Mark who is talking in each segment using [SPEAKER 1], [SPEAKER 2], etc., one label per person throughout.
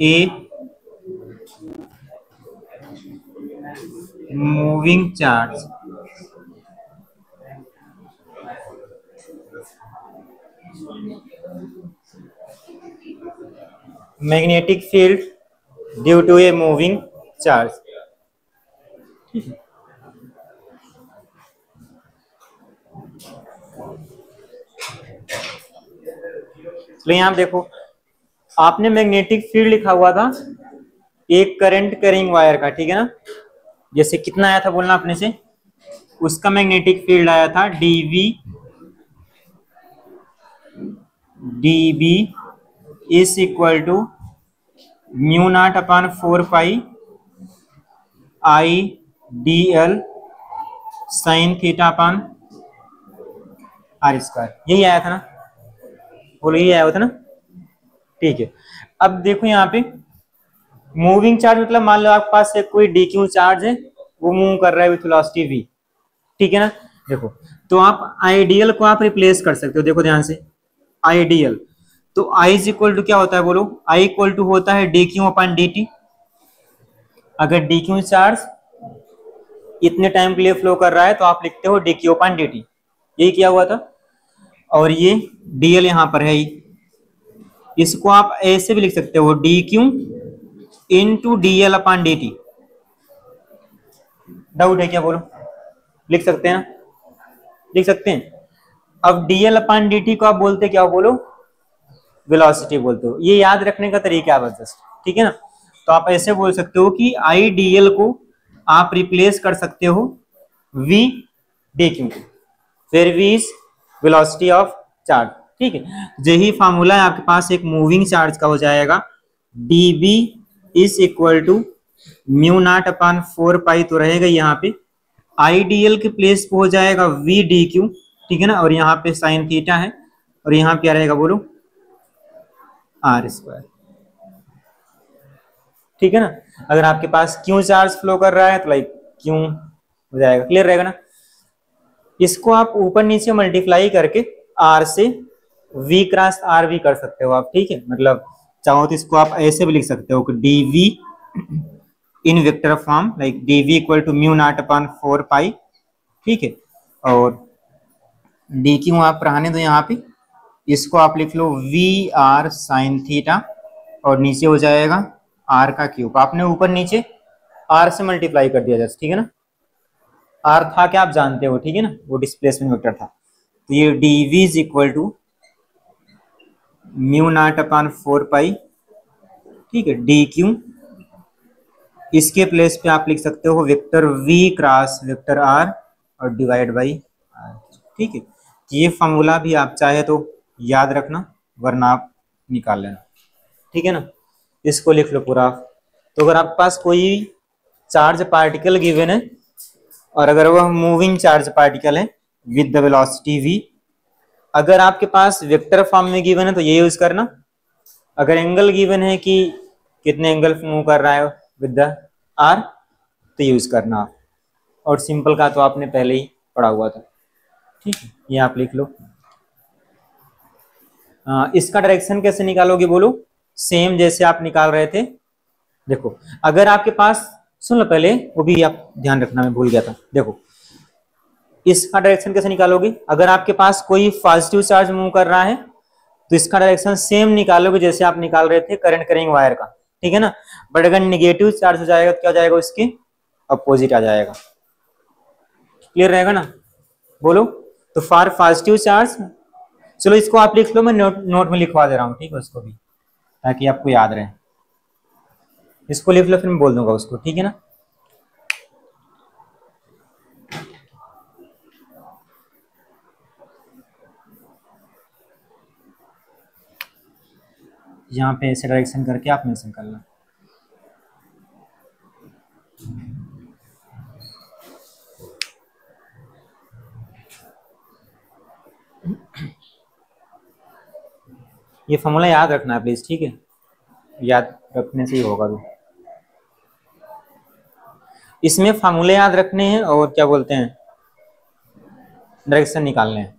[SPEAKER 1] A moving charge magnetic field due to a moving charge. तो यहां देखो, आपने मैग्नेटिक फील्ड लिखा हुआ था एक करंट कैरिंग वायर का, ठीक है ना। जैसे कितना आया था बोलना अपने से, उसका मैग्नेटिक फील्ड आया था DB is equal to mu naught upon 4 pi I D L sine theta upon R square. यही आया था ना, बोलो यही आया हुआ था ना, ठीक है। अब देखो यहाँ पे मूविंग चार्ज मतलब मान लो आपके पास एक कोई डी क्यू चार्ज है, वो मूव कर रहा है विथ वेलोसिटी v, ठीक है ना। देखो, तो आप आइडियल को आप रिप्लेस कर सकते हो, देखो ध्यान से, आइडियल तो आई इज इक्वल टू क्या होता है बोलो, आई इक्वल टू होता है D Q upon D T. अगर डी क्यू चार्ज इतने टाइम के लिए फ्लो कर रहा है तो आप लिखते हो D Q upon D T, यही किया हुआ था। और ये डीएल यहां पर है ही, इसको आप ऐसे भी लिख सकते हो D Q into D L upon D T. Doubt है क्या बोलो, लिख सकते हैं ना, लिख सकते हैं। अब डीएल अपॉन डी टी को आप बोलते क्या हो बोलो, वेलोसिटी बोलते हो। ये याद रखने का तरीका है बस जस्ट, ठीक है ना। तो आप ऐसे बोल सकते हो कि आई डी एल को आप रिप्लेस कर सकते हो वी डी क्यू, फिर V is velocity of charge, ठीक है। यही फार्मूला है आपके पास एक मूविंग चार्ज का हो जाएगा, D B is equal to mu naught upon 4 pi, तो रहेगा यहाँ पे आई डी एल के प्लेस पे हो जाएगा वी डी क्यू, ठीक है ना। और यहाँ पे साइन थीटा है, और यहाँ क्या रहेगा बोलो, आर स्क्वायर, ठीक है ना। अगर आपके पास क्यू चार्ज फ्लो कर रहा है तो लाइक क्यू हो जाएगा, क्लियर रहेगा ना। इसको आप ऊपर नीचे मल्टीप्लाई करके आर से वी क्रॉस आर भी कर सकते हो आप, ठीक है। मतलब चाहो तो इसको आप ऐसे भी लिख सकते हो कि D V in vector form, like D V equal to mu naught upon 4 pi, ठीक है। और डी क्यू आप रहने दो यहाँ पे, इसको आप लिख लो वी आर साइन थीटा, और नीचे हो जाएगा आर का क्यूब। आपने ऊपर नीचे आर से मल्टीप्लाई कर दिया जस्ट, ठीक है ना। आर था क्या आप जानते हो, ठीक है ना, वो डिस्प्लेसमेंट वेक्टर था। तो ये D V is equal to mu naught upon 4 pi, ठीक है, डी क्यू, इसके प्लेस पे आप लिख सकते हो vector V cross vector R और डिवाइड बाई आर, ठीक है। ये फॉर्मूला भी आप चाहे तो याद रखना, वरना आप निकाल लेना, ठीक है ना। इसको लिख लो पूरा। तो अगर आपके पास कोई चार्ज पार्टिकल गिवन है, और अगर वह मूविंग चार्ज पार्टिकल है विद द वेलोसिटी v, अगर आपके पास वेक्टर फॉर्म में गिवन है तो ये यूज करना। अगर एंगल गिवन है कि कितने एंगल मूव कर रहा है विद द r, तो यूज करना। और सिंपल का तो आपने पहले ही पढ़ा हुआ था, ठीक है, ये आप लिख लो। इसका डायरेक्शन कैसे निकालोगे बोलो, सेम जैसे आप निकाल रहे थे। देखो, अगर आपके पास, सुन लो पहले, वो भी आप ध्यान रखना, मैं भूल गया था। देखो, इसका डायरेक्शन कैसे निकालोगे, अगर आपके पास कोई पॉजिटिव चार्ज मूव कर रहा है तो इसका डायरेक्शन सेम निकालोगे जैसे आप निकाल रहे थे करंट कैरिंग वायर का, ठीक है ना। बट अगर निगेटिव चार्ज हो जाएगा तो क्या हो जाएगा, उसके अपोजिट आ जाएगा, क्लियर रहेगा ना, बोलो। तो फॉर पॉजिटिव चार्ज, चलो इसको आप लिख लो, मैं नोट में लिखवा दे रहा हूँ, ठीक है, उसको भी, ताकि आपको याद रहे। इसको लिख लो, फिर मैं बोल दूंगा उसको, ठीक है ना। यहाँ पे ऐसे डायरेक्शन करके आप मेंशन करना। ये फॉर्मूला याद रखना है प्लीज, ठीक है, याद रखने से ही होगा भी। इसमें फार्मूले याद रखने हैं और क्या बोलते हैं, डायरेक्शन निकालने हैं,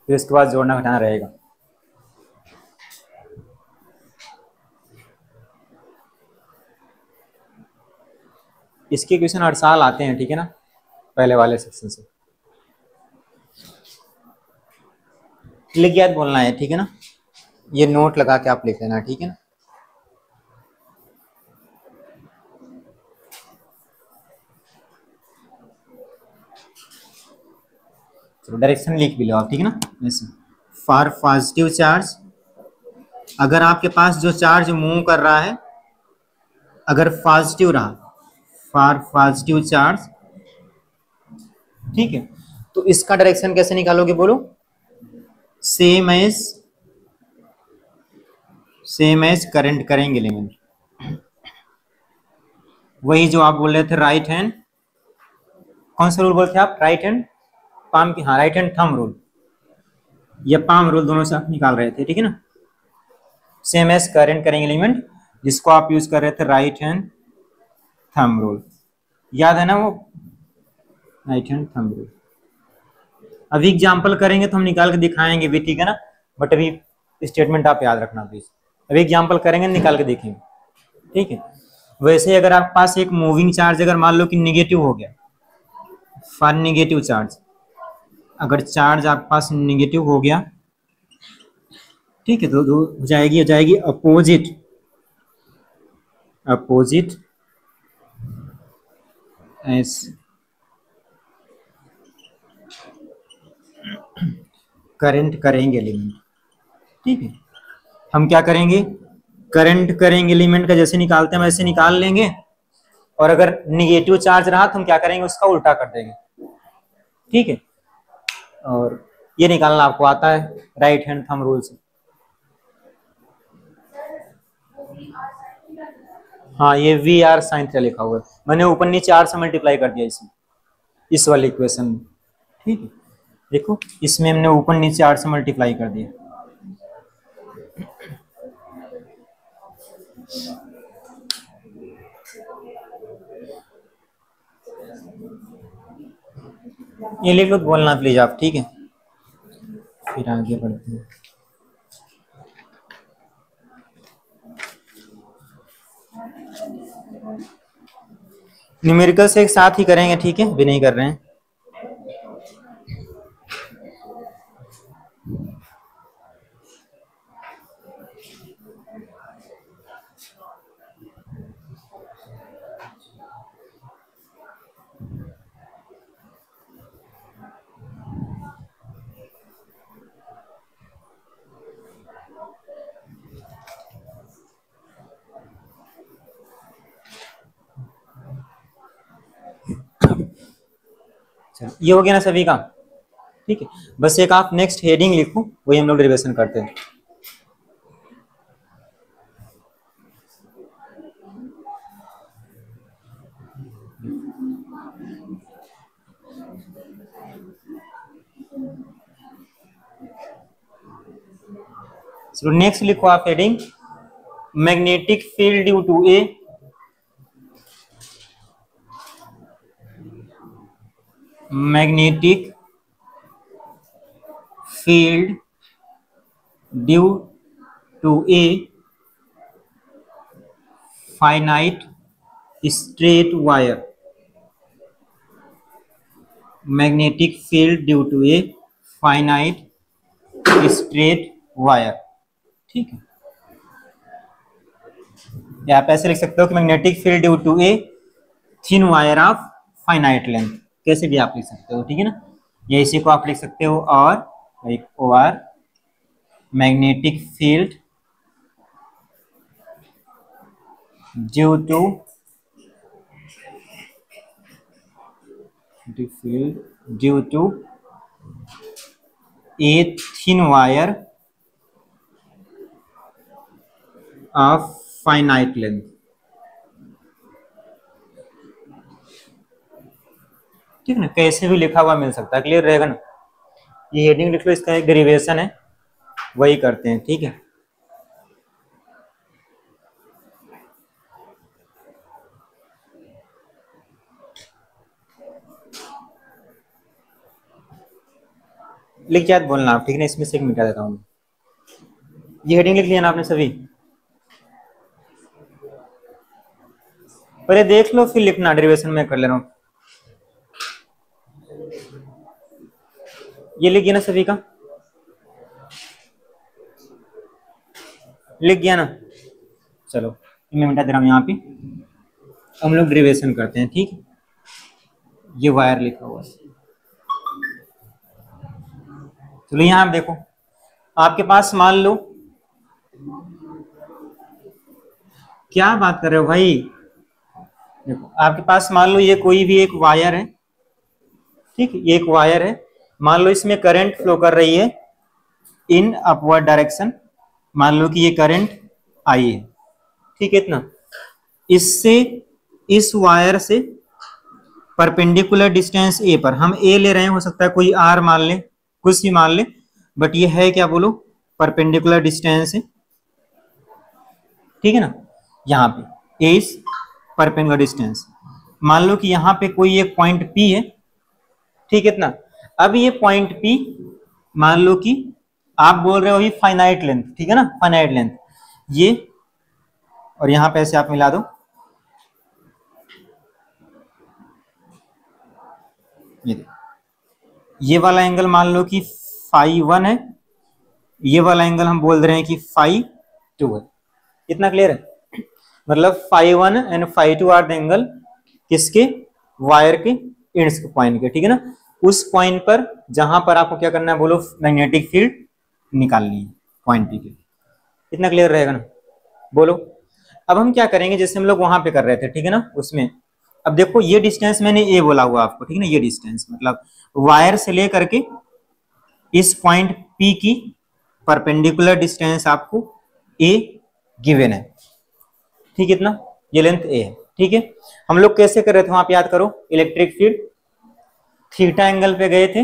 [SPEAKER 1] फिर उसके बाद जोड़ना घटाना रहेगा। इसके क्वेश्चन हर साल आते हैं, ठीक है ना, पहले वाले सेक्शन से। लिख याद बोलना है, ठीक है ना, ये नोट लगा के आप लिख लेना, ठीक है ना। चलो डायरेक्शन लिख भी लो आप, ठीक है ना। ऐसे फॉर पॉजिटिव चार्ज, अगर आपके पास जो चार्ज मूव कर रहा है अगर पॉजिटिव रहा, फॉर पॉजिटिव चार्ज, ठीक है, तो इसका डायरेक्शन कैसे निकालोगे बोलो। सेम एज करंट करेंगे एलिमेंट, वही जो आप बोल रहे थे राइट हैंड, कौन सा रूल बोलते आप, राइट हैंड पाम की, हाँ राइट हैंड थंब रूल या पाम रूल, दोनों से आप निकाल रहे थे, ठीक है ना। सेम एज करंट करेंगे एलिमेंट, जिसको आप यूज कर रहे थे राइट हैंड थंब रूल, याद है ना वो, राइट हैंड थंब रूल। अभी एग्जाम्पल करेंगे तो हम निकाल के दिखाएंगे भी, ठीक है ना, बट अभी स्टेटमेंट आप याद रखना प्लीज। अभी एग्जाम्पल करेंगे, निकाल के देखेंगे, ठीक है। वैसे अगर आपके पास एक मूविंग चार्ज अगर मान लो कि निगेटिव हो गया, फॉर निगेटिव चार्ज, अगर चार्ज आपके पास निगेटिव हो गया, ठीक है, तो हो जाएगी अपोजिट एस करंट करेंगे एलिमेंट, ठीक है। हम क्या करेंगे, करंट करेंगे एलिमेंट का जैसे निकालते हैं वैसे निकाल लेंगे, और अगर निगेटिव चार्ज रहा तो हम क्या करेंगे, उसका उल्टा कर देंगे, ठीक है। और ये निकालना आपको आता है राइट हैंड थंब रूल से। हाँ ये वी आर साइन थीटा लिखा हुआ है, मैंने ऊपर नीचे आर से मल्टीप्लाई कर दिया इसमें, इस वाले इक्वेशन में, ठीक है। देखो इसमें हमने ऊपर नीचे आर से मल्टीप्लाई कर दिया। ये लिख लो, बोलना प्लीज आप, ठीक है, फिर आगे बढ़ते हैं। न्यूमेरिकल से एक साथ ही करेंगे, ठीक है, भी नहीं कर रहे हैं। ये हो गया ना सभी का, ठीक है। बस एक आप नेक्स्ट हेडिंग लिखो, वही हम लोग डेरिवेशन करते हैं। So नेक्स्ट लिखो आप heading, magnetic field due to a, magnetic field due to a finite straight wire, magnetic field due to a finite straight wire, ठीक है। या आप ऐसे लिख सकते हो कि magnetic field due to a thin wire of finite length, कैसे भी आप लिख सकते हो, ठीक है ना, या इसी को आप लिख सकते हो, और एक और magnetic field due to a thin wire of finite length, ठीक है ना, कैसे भी लिखा हुआ मिल सकता है, क्लियर रहेगा ना। ये हेडिंग लिख लो, इसका एक डेरिवेशन है, वही करते हैं, ठीक है। लिख याद बोलना आप, ठीक है ना, इसमें से एक मिटा देता हूँ। ये हेडिंग लिख लिया ना आपने सभी। पहले देख लो फिर लिखना, डेरिवेशन में कर ले रहा हूं। ये लिख गया ना सभी का, लिख गया ना? चलो मैं मिटा दे रहा हूं यहाँ पे, हम लोग डेरिवेशन करते हैं। ठीक, ये वायर लिखा हुआ है। चलो यहाँ देखो, आपके पास मान लो, क्या बात कर रहे हो भाई? देखो आपके पास मान लो ये कोई भी एक वायर है, ठीक, ये एक वायर है, मान लो इसमें करंट फ्लो कर रही है इन अपवर्ड डायरेक्शन, मान लो कि ये करंट आई है, ठीक है इतना। इससे इस वायर से परपेंडिकुलर डिस्टेंस ए पर हम ए ले रहे हैं, हो सकता है कोई आर मान ले, कुछ भी मान ले, बट ये है क्या बोलो, परपेंडिकुलर डिस्टेंस है, ठीक है ना। यहाँ पे ए इज परपेंडिकुलर डिस्टेंस, मान लो कि यहाँ पे कोई एक पॉइंट पी है, ठीक है इतना। अब ये पॉइंट पी मान लो कि आप बोल रहे हो ये फाइनाइट लेंथ, ठीक है ना, फाइनाइट लेंथ ये, और यहां पे ऐसे आप मिला दो, ये वाला एंगल मान लो कि φ1 है, ये वाला एंगल हम बोल रहे हैं कि φ2 है। इतना क्लियर है? मतलब φ1 एंड φ2 आर द एंगल किसके, वायर के एंड्स के पॉइंट के, ठीक है ना। उस पॉइंट पर जहां पर आपको क्या करना है बोलो, मैग्नेटिक फील्ड निकालनी है पॉइंट पी के। इतना क्लियर रहेगा ना? बोलो। अब हम क्या करेंगे, जैसे हम लोग वहां पे कर रहे थे, ठीक है ना, उसमें अब देखो ये डिस्टेंस मैंने ए बोला हुआ आपको, ठीक है ना, ये डिस्टेंस मतलब वायर से लेकर के इस पॉइंट पी की परपेंडिकुलर डिस्टेंस आपको ए गिवन है, ठीक है इतना, ये लेंथ ए है, ठीक है। हम लोग कैसे कर रहे थे वहां पे, याद करो, इलेक्ट्रिक फील्ड थीटा एंगल पे गए थे,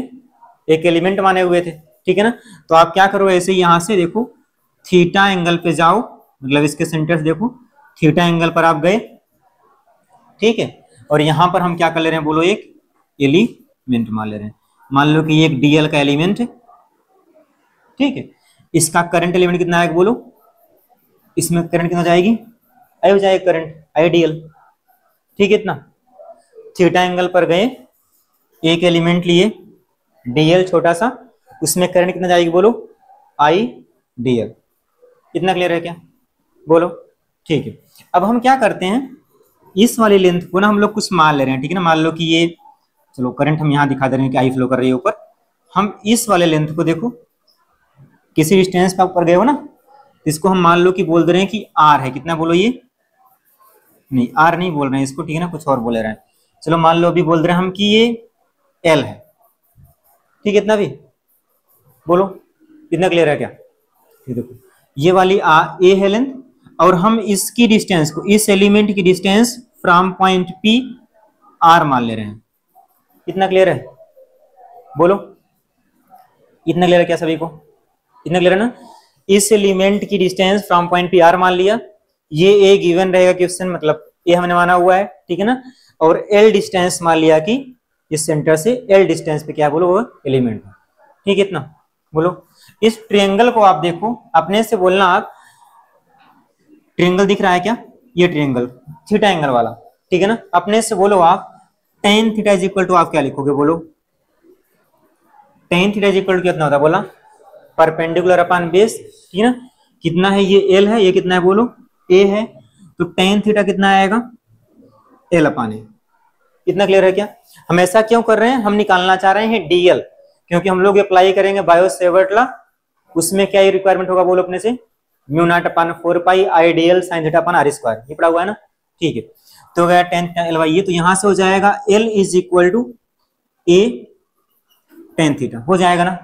[SPEAKER 1] एक एलिमेंट माने हुए थे, ठीक है ना। तो आप क्या करो, ऐसे यहां से देखो थीटा एंगल पे जाओ, मतलब इसके सेंटर से देखो थीटा एंगल पर आप गए, ठीक है। और यहां पर हम क्या कर ले रहे हैं बोलो, एक एलिमेंट मान ले रहे हैं, मान लो कि ये एक डीएल का एलिमेंट है, ठीक है। इसका करंट एलिमेंट कितना आएगा बोलो, इसमें करंट कितना जाएगी, आई हो जाएगा करंट आईडीएल, ठीक है इतना। थीटा एंगल पर गए, एक एलिमेंट लिए डीएल छोटा सा, उसमें करंट कितना जाएगी बोलो, आई डीएल। इतना क्लियर है क्या? बोलो, ठीक है। अब हम क्या करते हैं, इस वाली लेंथ को ना हम लोग कुछ मान ले रहे हैं, ठीक है ना। मान लो कि ये, चलो करंट हम यहां दिखा दे रहे हैं कि आई फ्लो कर रही है ऊपर, हम इस वाले लेंथ को देखो, किसी डिस्टेंस पे ऊपर गए हो ना, इसको हम मान लो कि बोल दे रहे हैं कि आर है, कितना बोलो, ये नहीं आर नहीं बोल रहे हैं इसको, ठीक है ना, कुछ और बोल रहे हैं। चलो मान लो अभी बोल रहे हैं हम कि ये एल है, ठीक है इतना भी बोलो, इतना क्लियर है क्या? ठीक, देखो ये वाली ए है लेंथ, और हम इसकी डिस्टेंस को, इस एलिमेंट की distance from point P R मान ले रहे हैं। इतना क्लियर है? बोलो, इतना क्लियर है क्या सभी को? इतना क्लियर है ना? इस एलिमेंट की distance from point P R मान लिया, ये ए गिवन रहेगा क्वेश्चन, मतलब ए हमने माना हुआ है, ठीक है ना। और एल डिस्टेंस मान लिया कि इस सेंटर से एल डिस्टेंस पे क्या बोलो, वो एलिमेंट है, ठीक है इतना बोलो। इस ट्रायंगल को आप देखो, अपने से बोलना आप, ट्रायंगल दिख रहा है क्या, ये ट्रायंगल थीटा एंगल वाला, ठीक है ना। अपने से बोलो आप tan theta is equal to, आप क्या लिखोगे बोलो, tan theta is equal to कितना होता है बोला, परपेंडिकुलर अपॉन बेस, ठीक है ना। कितना है, ये एल है, ये कितना है बोलो, ए है, तो tan थीटा कितना आएगा, एल अपॉन ए। इतना क्लियर है क्या? हम ऐसा क्यों कर रहे हैं, हम निकालना चाह रहे हैं डीएल, क्योंकि हम लोग अप्लाई करेंगे बायो-सेवर्ट लॉ, उसमें क्या ये रिक्वायरमेंट होगा बोलो अपने से, mu naught upon 4 pi I DL sine theta upon R square, ये पड़ा हुआ है ना, ठीक है। तो गया tan एल बाई ये, तो यहां से हो जाएगा L is equal to A tan theta, हो जाएगा ना,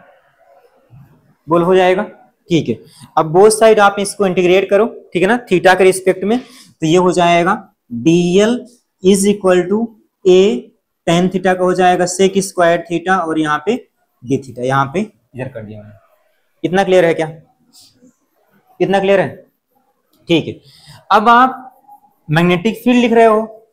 [SPEAKER 1] बोल हो जाएगा, ठीक है। अब बोथ साइड आप इसको इंटीग्रेट करो, ठीक है ना, थीटा के रिस्पेक्ट में, तो ये हो जाएगा DL is equal to A tan theta का हो जाएगा सेक स्क्वायर थीटा, और यहाँ पे डी थीटा, यहाँ पे इधर कर दिया मैंने। इतना क्लियर है क्या? इतना क्लियर है? ठीक है। अब आप मैग्नेटिक फील्ड लिख रहे हो,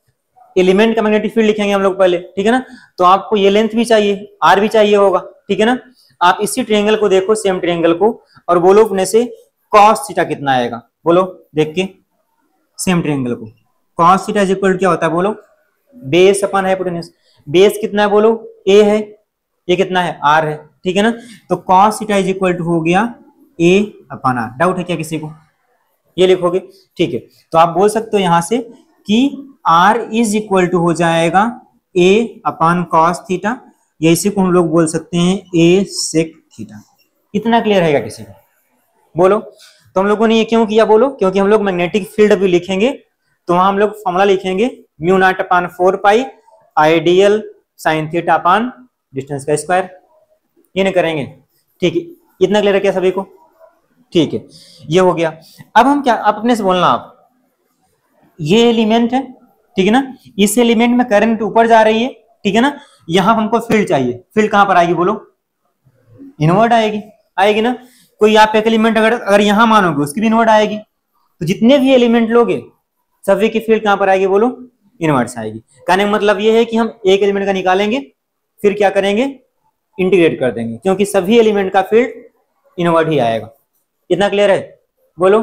[SPEAKER 1] एलिमेंट का मैग्नेटिक फील्ड लिखेंगे हम लोग पहले, ठीक है ना। तो आपको ये लेंथ भी चाहिए, आर भी चाहिए होगा, ठीक है ना। आप इसी ट्रायंगल को देखो, सेम ट्रायंगल को, और बोलो अपने से cos थीटा कितना आएगा, बोलो देख के, सेम ट्रायंगल को cos theta is equal to क्या होता है बोलो, बेस अपन हाइपोटेन्यूज। बेस कितना है बोलो, ए है, ये कितना है, आर है, ठीक है ना। तो cos theta is equal to हो गया ए अपन आर। डाउट है क्या किसी को, ये लिखोगे, ठीक है। तो आप बोल सकते हो यहां से कि आर इज इक्वल टू हो जाएगा ए अपन कॉस थीटा, या इसी को हम लोग बोल सकते हैं ए सेक थीटा। इतना क्लियर है क्या किसी को, बोलो। तो हम लोगों ने ये क्यों किया बोलो, क्योंकि हम लोग मैग्नेटिक फील्ड भी लिखेंगे तो वहां हम लोग फॉर्मूला लिखेंगे mu naught upon 4 pi ideal sine theta upon distance का स्क्वायर, ये नहीं करेंगे, ठीक है। इतना क्लियर है क्या सभी को, ठीक है, ये हो गया। अब हम क्या, आप अपने से बोलना, आप ये एलिमेंट है, ठीक है ना, इस एलिमेंट में करंट ऊपर जा रही है, ठीक है ना। यहां हमको फील्ड चाहिए, फील्ड कहां पर आएगी बोलो, इनवर्ड आएगी, आएगी ना। कोई आप एक एलिमेंट अगर यहां मानोगे उसकी भी इनवर्ड आएगी, तो जितने भी एलिमेंट लोगे सभी की फील्ड कहां पर आएगी बोलो, इनवर्ड से आएगी। कहने का मतलब ये है कि हम एक एलिमेंट का निकालेंगे, फिर क्या करेंगे, इंटीग्रेट कर देंगे, क्योंकि सभी एलिमेंट का फील्ड इनवर्ड ही आएगा। इतना क्लियर है बोलो,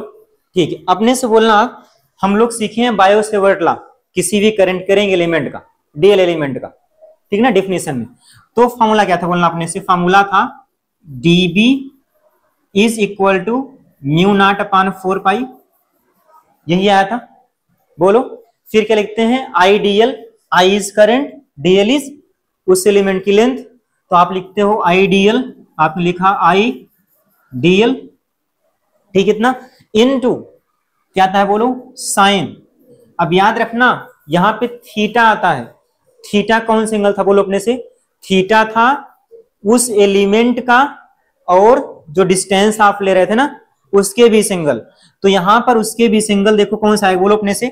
[SPEAKER 1] ठीक है। अपने से बोलना, हम लोग सीखे हैं बायो सेवर्ट लॉ, किसी भी करंट करेंगे एलिमेंट का, डीएल एलिमेंट का, ठीक ना, डिफिनेशन में। तो फॉर्मूला क्या था बोलना अपने से, फॉर्मूला था DB is equal to mu naught upon 4 pi, यही आया था बोलो। फिर क्या लिखते हैं, I DL, I is current, DL is उस एलिमेंट की लेंथ, तो आप लिखते हो आई डीएल, आपने लिखा आई डीएल, ठीक है इतना, इनटू क्या आता है बोलो, साइन। अब याद रखना यहां पे थीटा आता है, थीटा कौन सा एंगल था बोलो अपने से, थीटा था उस एलिमेंट का और जो डिस्टेंस आप ले रहे थे ना उसके बीच एंगल। तो यहां पर उसके बीच एंगल देखो कौन सा आएगा बोलो अपने से,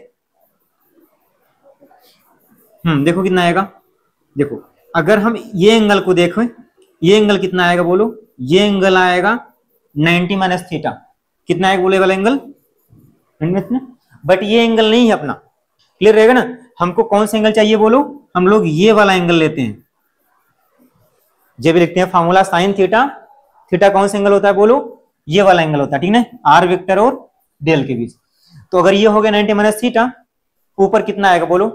[SPEAKER 1] देखो कितना आएगा, देखो अगर हम ये एंगल को देखें, ये एंगल कितना आएगा बोलो, ये एंगल आएगा 90 माइनस थीटा, कितना आएगा बोले वाला एंगल, बट ये एंगल नहीं है अपना, क्लियर रहेगा ना। हमको कौन सा एंगल चाहिए बोलो, हम लोग ये वाला एंगल लेते हैं, जब भी लिखते हैं फॉर्मूला साइन थीटा, थीटा कौन सा एंगल होता है बोलो, ये वाला एंगल होता है, ठीक ना, आर वेक्टर और डेल के बीच। तो अगर ये हो गया 90 माइनस थीटा, ऊपर कितना आएगा बोलो,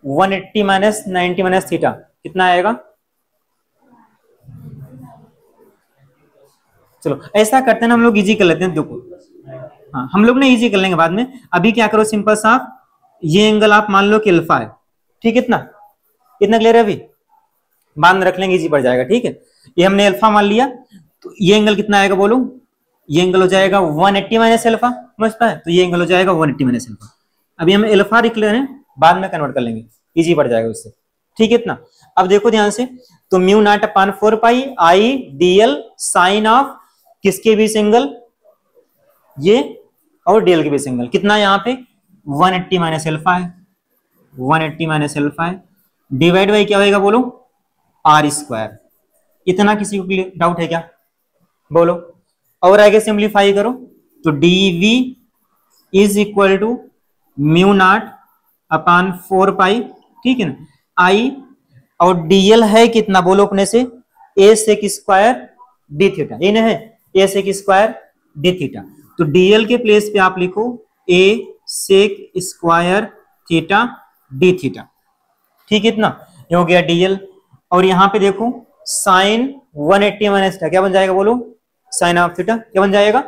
[SPEAKER 1] 180 माइनस 90 माइनस थीटा, कितना आएगा। चलो ऐसा करते हैं ना, हम लोग इजी कर लेते हैं, देखो हाँ हम लोग ना इजी कर लेंगे बाद में। अभी क्या करो, सिंपल सा ये एंगल आप मान लो कि अल्फा है, ठीक है, इतना इतना क्लियर है, अभी बाद में रख लेंगे, इजी पड़ जाएगा, ठीक है। ये हमने अल्फा मान लिया, तो ये एंगल कितना आएगा बोलो, ये एंगल हो जाएगा 180 माइनस अल्फा, समझता है, तो ये एंगल हो जाएगा 180 माइनस अल्फा। अभी हम अल्फा लिख ले रहे हैं, बाद में कन्वर्ट कर लेंगे, इजी पड़ जाएगा उससे, ठीक है इतना। अब देखो ध्यान से, तो mu naught upon 4 pi I DL sine of किसके बीच एंगल, ये और डेल के बीच एंगल, कितना यहाँ पे 180 माइनस अल्फा है, 180 माइनस अल्फा है, डिवाइड बाई क्या होगा बोलो, आर स्क्वायर। इतना किसी को डाउट है क्या बोलो, और आगे सिंप्लीफाई करो, तो DV is equal to mu naught upon 4 pi, ठीक है ना, आई और डीएल है कितना बोलो अपने से, a sec square d theta, ये ना है a sec square d theta. तो डीएल के प्लेस पे आप लिखो a sec square theta d theta, ठीक है इतना, ये हो गया डीएल। और यहां पे देखो साइन 180 माइनस थीटा क्या बन जाएगा बोलो, साइन ऑफ थीटा क्या बन जाएगा,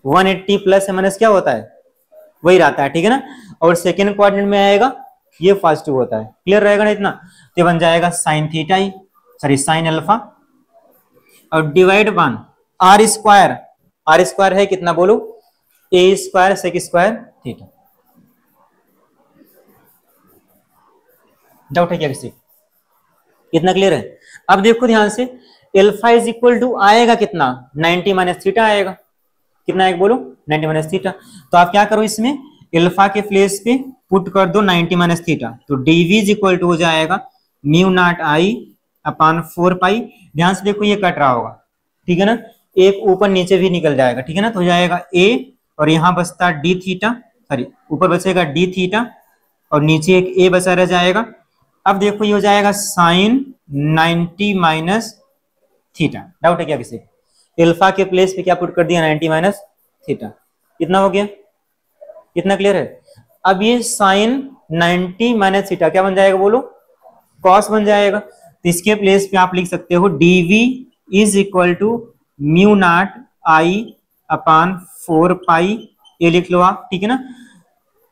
[SPEAKER 1] 180 प्लस माइनस क्या होता है वही रहता है, ठीक है ना। और सेकेंड क्वाड्रेंट में आएगा ये पॉजिटिव होता है, क्लियर रहेगा ना इतना, तो बन जाएगा साइन थीटा ही, सॉरी साइन अल्फा, और डिवाइड बान आर स्क्वायर, आर स्क्वायर है कितना बोलो, a square sec square theta. Doubt है क्या किसी, इतना क्लियर है। अब देखो ध्यान से, एल्फा इज इक्वल टू आएगा कितना, 90 माइनस थीटा आएगा, कितना आएगा बोलो 90 माइनस थीटा। तो आप क्या करो, इसमें एल्फा के प्लेस पे पुट कर दो 90 माइनस थीटा, तो डीवी इज इक्वल टू हो जाएगा म्यू नॉट आई अपान 4 पाई। ध्यान से देखो ये कट रहा होगा, ठीक है ना, एक ऊपर नीचे भी निकल जाएगा, ठीक है ना, तो हो जाएगा ए और यहां बचता डी थीटा, सॉरी ऊपर बचेगा डी थीटा और नीचे एक ए बचा रह जाएगा। अब देखो ये हो जाएगा साइन 90 माइनस थीटा। डाउट है क्या किसी, एल्फा के प्लेस पे क्या पुट कर दिया 90 माइनस थीटा, कितना हो गया, इतना क्लियर है। अब ये साइन 90 माइनस थीटा क्या बन जाएगा बोलो, कॉस बन जाएगा। तो इसके प्लेस पे आप लिख सकते हो dv is equal to mu naught I upon 4 pi, ये लिख लो आप, ठीक है ना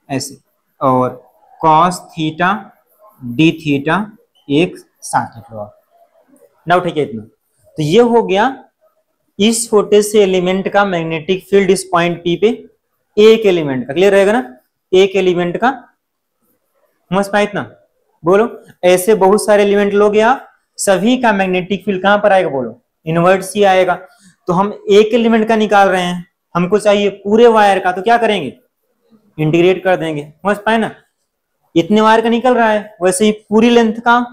[SPEAKER 1] ऐसे, और कॉस थीटा डी थीटा एक साथ लिख लो आप। नाउ ठीक है इतना। तो ये हो गया इस छोटे से एलिमेंट का मैग्नेटिक फील्ड इस पॉइंट पी पे, एक एलिमेंट का, क्लियर रहेगा ना, एक एलिमेंट का, समझ पाए इतना। बोलो ऐसे बहुत सारे एलिमेंट लोगे आप, सभी का मैग्नेटिक फील्ड कहां पर आएगा बोलो, इनवर्ट सी आएगा। तो हम एक एलिमेंट का निकाल रहे हैं, हमको चाहिए पूरे वायर का, तो क्या करेंगे, इंटीग्रेट कर देंगे, समझ पाए ना। इतने वायर का निकल रहा है, वैसे ही पूरी लेंथ का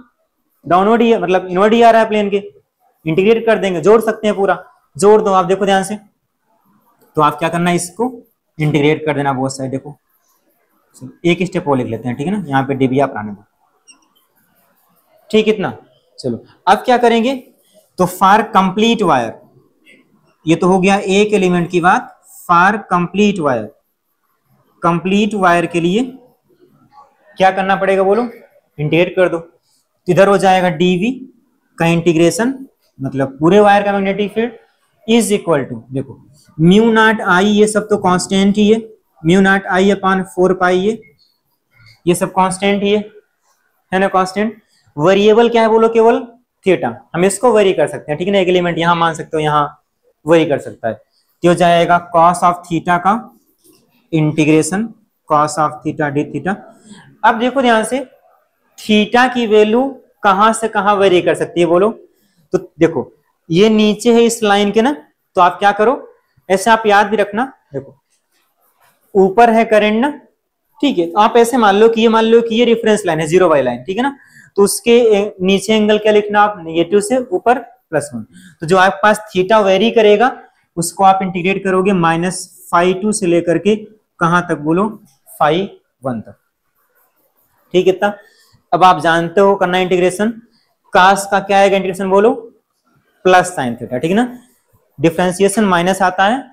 [SPEAKER 1] डाउनवर्ड ही मतलब इनवर्ड ही आ रहा है प्लेन के, इंटीग्रेट कर देंगे, जोड़ सकते हैं पूरा, जोड़ दो आप, देखो ध्यान से। तो आप क्या करना है, इसको इंटीग्रेट कर देना बहुत साइड। देखो एक स्टेप वो लिख लेते हैं, ठीक है ना, यहाँ पे डीबी आप आने दो, ठीक इतना। चलो अब क्या करेंगे, तो फॉर कंप्लीट वायर, ये तो हो गया एक एलिमेंट की बात। For complete wire, complete wire के लिए क्या करना पड़ेगा बोलो, इंटीग्रेट कर दो। तो इधर हो जाएगा डीवी का इंटीग्रेशन, मतलब पूरे वायर का magnetic field is equal to, देखो म्यू नॉट आई, ये सब तो कांस्टेंट ही है, mu naught I upon 4 pi, ये सब कांस्टेंट ही है ना, कांस्टेंट। वेरिएबल क्या है बोलो, केवल थीटा, हम इसको वेरी कर सकते हैं, ठीक है ना, एक एलिमेंट यहां मान सकते हो, यहां वेरी कर सकता है। तो हो जाएगा कॉस ऑफ थीटा का integration, cos of theta d theta. अब देखो ध्यान से, थीटा की वैल्यू कहां से कहां वेरी कर सकती है बोलो, तो देखो ये नीचे है इस लाइन के ना, तो आप क्या करो, ऐसे आप याद भी रखना, देखो ऊपर है करंट ना, ठीक है, तो आप ऐसे मान लो कि ये रेफरेंस लाइन है, जीरो वाली लाइन, ठीक है ना, तो उसके नीचे एंगल क्या लिखना आप, नेगेटिव से ऊपर +1। तो जो आपके पास थीटा वेरी करेगा उसको आप इंटीग्रेट करोगे -φ2 से लेकर के कहां तक बोलो, φ1 तक, ठीक है इतना। अब आप जानते हो करना इंटीग्रेशन, कास का क्या आएगा इंटीग्रेशन बोलो, प्लस साइन थीटा, ठीक है ना, डिफरेंशिएशन माइनस आता है,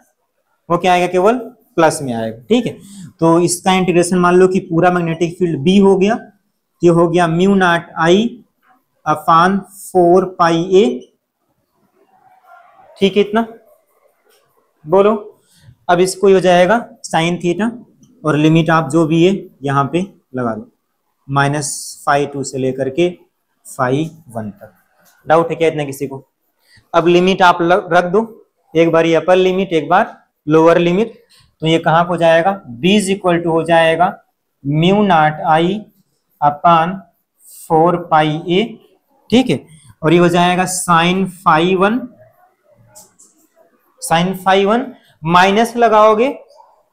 [SPEAKER 1] वो क्या आएगा, केवल प्लस में आएगा, ठीक है। तो इसका इंटीग्रेशन मान लो कि पूरा मैग्नेटिक फील्ड बी हो गया, ये हो गया म्यू नॉट आई अपान 4 पाई ए, ठीक है इतना। बोलो अब इसको हो जाएगा साइन थीटा, और लिमिट आप जो भी है यहाँ पे लगा दो, -φ2 से लेकर के φ1 तक। डाउट है क्या इतना किसी को? अब लिमिट आप रख दो, एक बार ये अपर लिमिट, एक बार लोअर लिमिट, तो ये कहां को जाएगा, b इज इक्वल टू हो जाएगा म्यू नॉट आई अपान 4 पाई ए, ठीक है, और ये हो जाएगा साइन φ1 माइनस लगाओगे,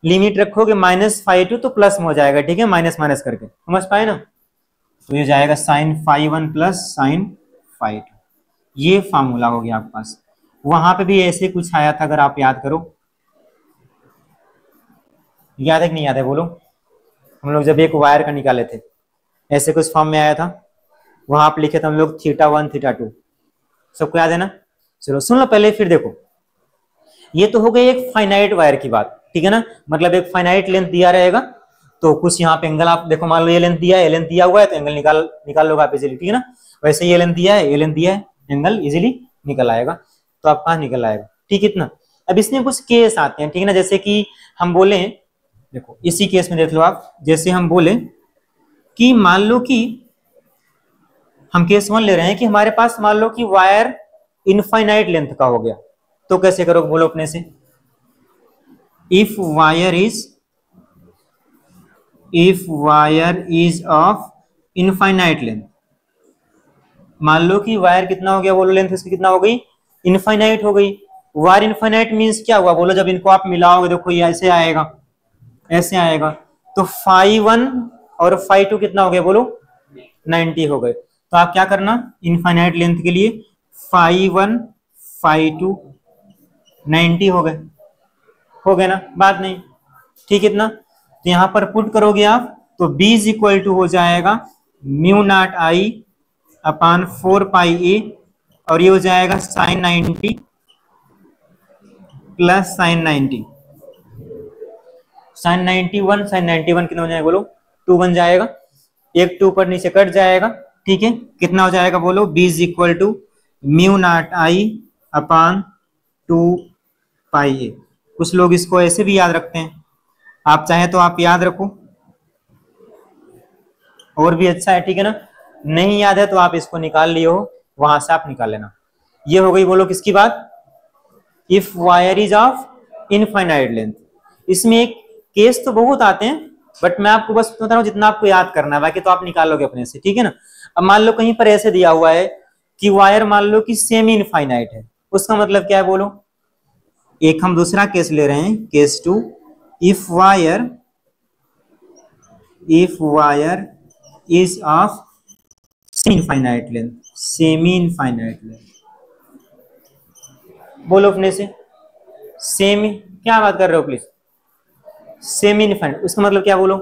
[SPEAKER 1] लिमिट रखोगे -φ2 तो प्लस में हो जाएगा, ठीक है, माइनस माइनस करके, समझ पाए ना। तो ये जाएगा साइन φ1 प्लस साइन φ2, ये फार्मूला हो गया आपके पास। वहां पे भी ऐसे कुछ आया था, अगर आप याद करो, याद है कि नहीं याद है बोलो, हम लोग जब एक वायर का निकाले थे ऐसे कुछ फॉर्म में आया था, वहां पे लिखे थे हम लोग θ1 θ2, सबको याद है ना। चलो सुन लो पहले, फिर देखो ये तो हो गई एक फाइनाइट वायर की बात, ठीक है ना, मतलब एक फाइनाइट लेंथ दिया रहेगा, तो कुछ यहाँ पे एंगल आप देखो, मान लो ये लेंथ दिया है, ये लेंथ दिया हुआ है, तो एंगल निकाल लोगे आप इजीली, ठीक है ना। वैसे ये लेंथ दिया है, ये लेंथ दिया है, एंगल इजीली निकल आएगा, तो आप कहाँ निकल आएगा, ठीक है इतना। अब इसमें कुछ केस आते हैं, ठीक है ना, जैसे कि हम बोले, देखो इसी केस में देख लो आप, जैसे हम बोले कि मान लो कि हम केस 1 ले रहे हैं कि हमारे पास मान लो कि वायर इनफाइनाइट लेंथ का हो गया, तो कैसे करोगे बोलो अपने से, if wire is of infinite length, मान लो कि वायर कितना हो गया बोलो, लेंथ इसकी कितना हो गई, इनफाइनाइट हो गई। वायर इनफाइनाइट मींस क्या हुआ बोलो, जब इनको आप मिलाओगे, देखो ये ऐसे आएगा, ऐसे आएगा, तो φ1 और φ2 कितना हो गया बोलो, 90 हो गए। तो आप क्या करना, इनफाइनाइट लेंथ के लिए φ1 φ2 90 हो गए ना, बात नहीं, ठीक है इतना। तो यहां पर पुट करोगे आप, तो b इज इक्वल टू हो जाएगा म्यू नॉट आई अपान 4 पाई ए, और ये हो जाएगा साइन 90 प्लस साइन 90। साइन 91 कितना बन जाएगा बोलो, 2 बन जाएगा, एक 2 पर नीचे कट जाएगा, ठीक है, कितना हो जाएगा बोलो, b is equal to mu naught I upon 2 pi a. कुछ लोग इसको ऐसे भी याद रखते हैं, आप चाहे तो आप याद रखो और भी अच्छा है, ठीक है ना, नहीं याद है तो आप इसको निकाल लियो, वहां से आप निकाल लेना। ये हो गई बोलो किसकी बात, if wire is of infinite length. इसमें एक केस तो बहुत आते हैं, बट मैं आपको बस बता रहा हूं जितना आपको याद करना है, बाकी तो आप निकाल लोगे अपने से, ठीक है ना। अब मान लो कहीं पर ऐसे दिया हुआ है कि वायर मान लो कि सेमी इनफाइनाइट है, उसका मतलब क्या है बोलो, एक हम दूसरा केस ले रहे हैं, case 2, if wire is of semi infinite length, बोलो अपने से, सेमी क्या बात कर रहे हो प्लीज, सेमी इनफाइनाइट उसका मतलब क्या बोलो,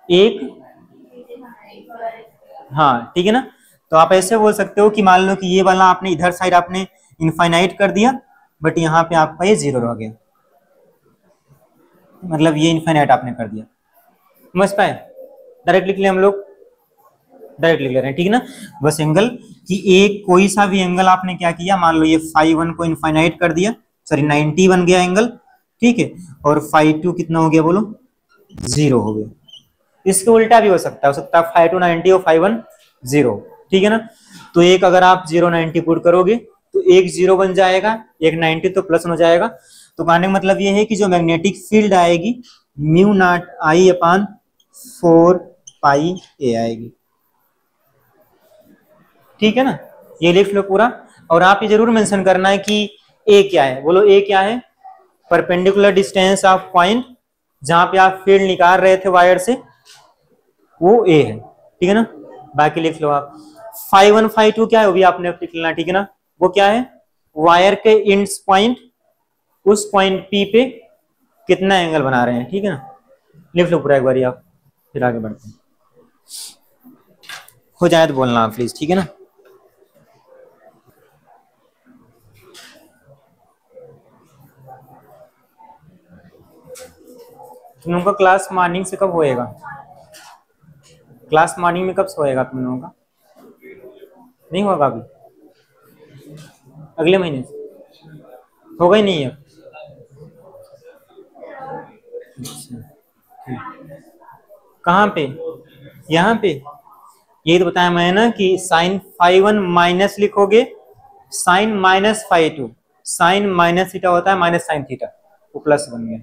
[SPEAKER 1] एक, हाँ ठीक है ना। तो आप ऐसे बोल सकते हो कि मान लो कि ये वाला आपने इधर साइड आपने इनफाइनाइट कर दिया, बट यहाँ पे आपका ये 0 रह गया, मतलब ये इनफाइनाइट आपने कर दिया, समझ पाए। डायरेक्ट लिख ले हम लोग, डायरेक्ट लिख ले रहे हैं, ठीक है ना। बस एंगल कि एक कोई सा भी एंगल आपने क्या किया, मान लो ये फाई 1 को इनफाइनाइट कर दिया, सॉरी 90 बन गया एंगल, ठीक है, और फाई 2 कितना हो गया बोलो, 0 हो गया। इसके उल्टा भी हो सकता है फाई 2 90 और फाई 1 0, ठीक है ना। तो एक अगर आप 0 90 पुट करोगे तो एक 0 बन जाएगा, एक 90 तो प्लस हो जाएगा। तो कहने का मतलब ये है कि जो मैग्नेटिक फील्ड आएगी म्यू नॉट आई अपान 4 पाई ए आएगी, ठीक है ना। ये लिख लो पूरा, और आप ये जरूर मेंशन करना है कि ए क्या है, बोलो ए क्या है, परपेंडिकुलर डिस्टेंस ऑफ पॉइंट जहां पे आप फील्ड निकाल रहे थे वायर से, वो ए है, ठीक है ना। बाकी लिख लो आप, फाई 1 फाई 2 क्या है वो भी आपने लिख लेना, ठीक है ना। वो क्या है, वायर के इंड्स पॉइंट, उस पॉइंट पी पे कितना एंगल बना रहे हैं, ठीक है ना। लिख लो पूरा एक बार आप, फिर आगे बढ़ते हैं, हो जाए तो बोलना आप प्लीज, ठीक है ना। तुम लोगों का क्लास मॉर्निंग से कब होएगा, क्लास मॉर्निंग में कब से होएगा तुम लोगों का, नहीं होगा अभी, अगले महीने से होगा ही नहीं है। कहाँ पे, यहाँ पे, यही तो बताया मैंने ना कि साइन फाई 1 माइनस लिखोगे sine minus phi 2, sine minus theta होता है माइनस साइन थीटा, वो प्लस बन गया।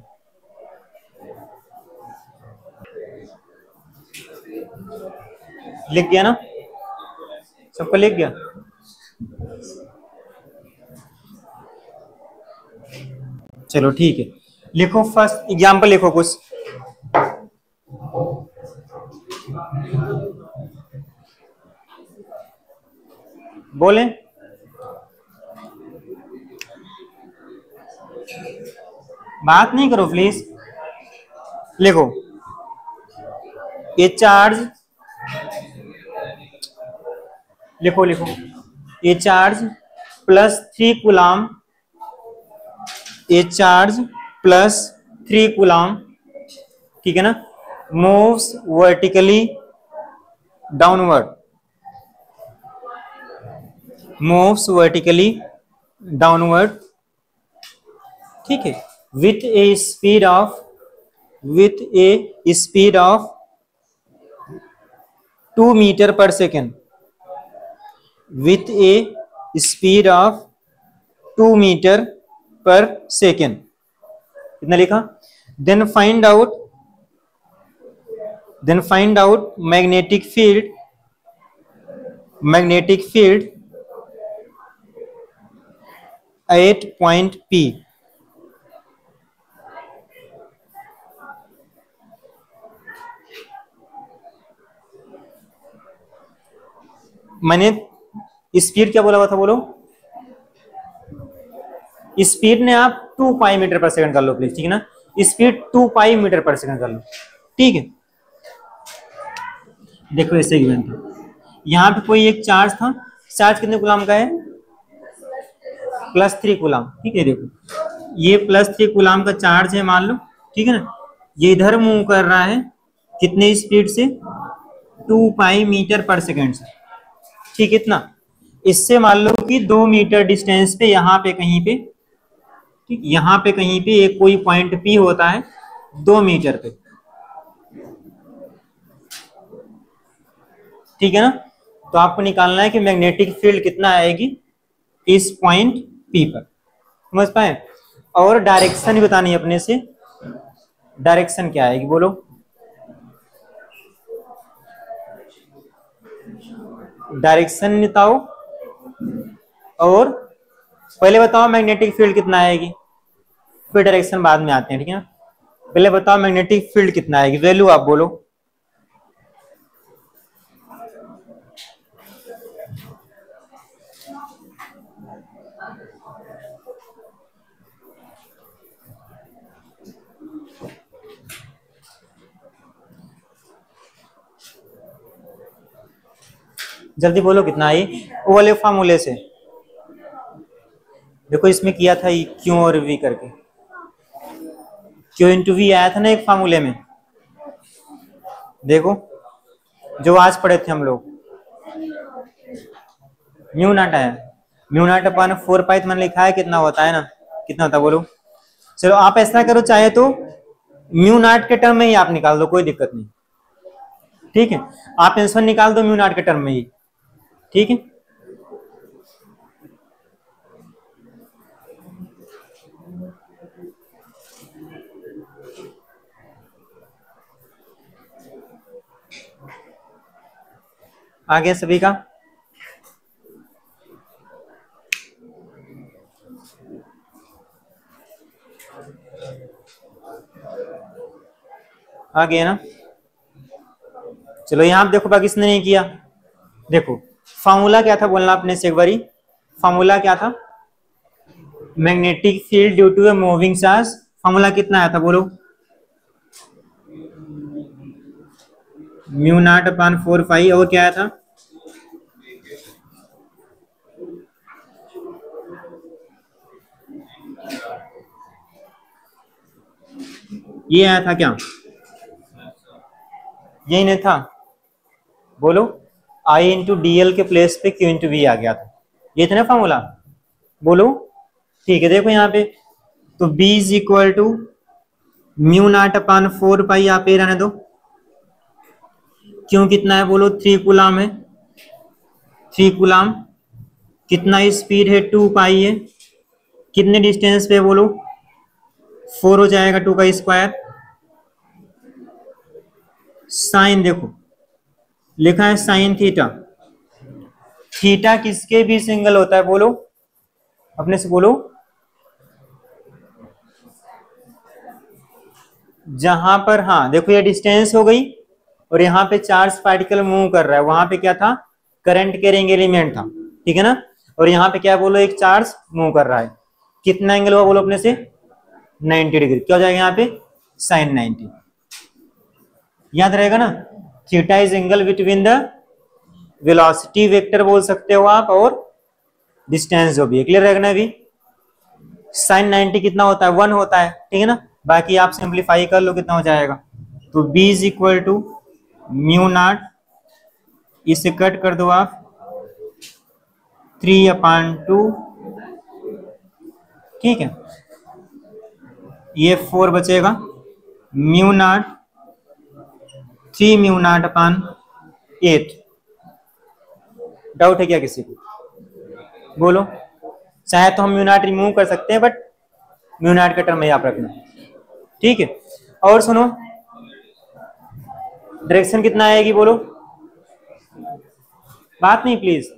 [SPEAKER 1] लिख गया ना, सबको लिख गया। चलो ठीक है, लिखो फर्स्ट एग्जांपल लिखो कुछ, बोले बात नहीं करो प्लीज। लिखो ए चार्ज, लिखो a charge plus 3 coulomb, a charge plus 3 coulomb, ठीक है ना, moves vertically downward, moves vertically downward, ठीक है, with a speed of 2 metre per second, with a speed of 2 metre per second, कितना लिखा। Then find out magnetic field at point P। मैंने speed क्या बोला हुआ था बोलो, स्पीड ने आप 2 पाई मीटर पर सेकंड कर लो प्लीज, ठीक है ना, स्पीड 2 पाई मीटर पर सेकंड कर लो, ठीक है। देखो ऐसे गिवन था, यहाँ पे कोई एक चार्ज था, चार्ज कितने कूलम का है, +3 कूलम, ठीक है। देखो ये +3 कूलाम का चार्ज है मान लो, ठीक है ना। ये इधर मूव कर रहा है कितने स्पीड से, 2 पाई मीटर पर सेकेंड से, ठीक। इतना इससे मान लो कि 2 मीटर डिस्टेंस पे यहाँ पे कहीं पे, ठीक, यहाँ पे कहीं पे एक कोई पॉइंट P होता है 2 मीटर पे, ठीक है ना। तो आपको निकालना है कि मैग्नेटिक फील्ड कितना आएगी इस पॉइंट P पर, समझ पाए। और डायरेक्शन भी बतानी है अपने से, डायरेक्शन क्या आएगी बोलो, डायरेक्शन बताओ। और पहले बताओ मैग्नेटिक फील्ड कितना आएगी, फिर डायरेक्शन बाद में आते हैं, ठीक है। पहले बताओ मैग्नेटिक फील्ड कितना आएगी, वैल्यू आप बोलो। जल्दी बोलो कितना आई, वो वाले फार्मूले से। देखो इसमें किया था Q और V करके, Q इंटू V आया था ना एक फार्मूले में, देखो जो आज पढ़े थे हम लोग, म्यू नॉट आया, म्यू नॉट अपॉन 4 पाई मैंने लिखा है कितना होता है ना, कितना होता है बोलो। चलो आप ऐसा करो, चाहे तो म्यू नॉट के टर्म में ही आप निकाल दो, कोई दिक्कत नहीं, ठीक है। आप आंसर निकाल दो म्यू नॉट के टर्म में ही, ठीक है। आगे सभी का, आगे है ना। चलो यहां देखो बाकी किसने नहीं किया, देखो फॉर्मूला क्या था बोलना अपने से एक बारी, फॉर्मूला क्या था, magnetic field due to a moving charge, formula कितना आया था बोलो, म्यू नॉट अपॉन 4 पाई, और क्या आया था, ये आया था क्या, यही नहीं था बोलो, I इंटू DL के प्लेस पे Q इंटू V आ गया था, ये था ना फॉर्मूला बोलो, ठीक है। देखो यहाँ पे तो B is equal to mu naught upon 4 pi, आप ये रहने दो, क्यों कितना है बोलो, 3 कूलाम है, 3 कूलाम, कितना स्पीड है 2 पाई है, कितने डिस्टेंस पे बोलो, 4 हो जाएगा 2 का स्क्वायर, साइन देखो लिखा है साइन थीटा, थीटा किसके भी सिंगल होता है बोलो, अपने से बोलो, जहां पर, हाँ देखो ये डिस्टेंस हो गई और यहाँ पे चार्ज पार्टिकल मूव कर रहा है, वहां पे क्या था, करंट कैरिंग एलिमेंट था, ठीक है ना। और यहाँ पे क्या बोलो, एक चार्ज मूव कर रहा है, कितना एंगल हुआ बोलो अपने से, 90 डिग्री, क्या हो जाएगा यहाँ पे, साइन 90, याद रहेगा ना। Theta is angle between the velocity vector बोल सकते हो आप और डिस्टेंस जो भी है, क्लियर रहेगा ना। अभी साइन 90 कितना होता है, 1 होता है, ठीक है ना। बाकी आप सिंप्लीफाई कर लो कितना हो जाएगा, तो B is equal to mu naught, इसे कट कर दो आप, 3/2, ठीक है, ये 4 बचेगा, mu naught 3 mu naught upon 8। Doubt है क्या किसी को बोलो, चाहे तो हम म्यू नॉट रिमूव कर सकते हैं, बट म्यू नॉट का टर्म याद रखना, ठीक है। और सुनो डायरेक्शन कितना आएगी बोलो, बात नहीं प्लीज,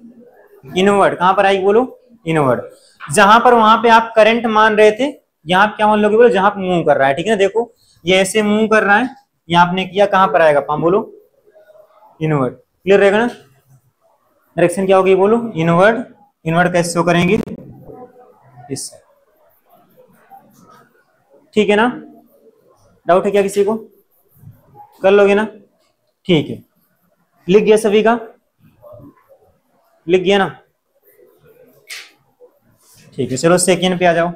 [SPEAKER 1] इनवर्ड कहां पर आएगी बोलो, इनवर्ड, जहां पर वहां पे आप करंट मान रहे थे, यहाँ क्या मान लोगे बोलो, जहां पर मूव कर रहा है, ठीक है ना। देखो ये ऐसे मूव कर रहा है, यहाँ आपने किया, कहां पर आएगा पाम बोलो, इनवर्ड, क्लियर रहेगा ना। डायरेक्शन क्या होगी बोलो, इनवर्ड, इनवर्ड कैसे शो करेंगे, इससे, ठीक है ना। डाउट है क्या किसी को, कर लोगे ना, ठीक है। लिख गया सभी का, लिख गया ना, ठीक है। चलो सेकेंड पे आ जाओ,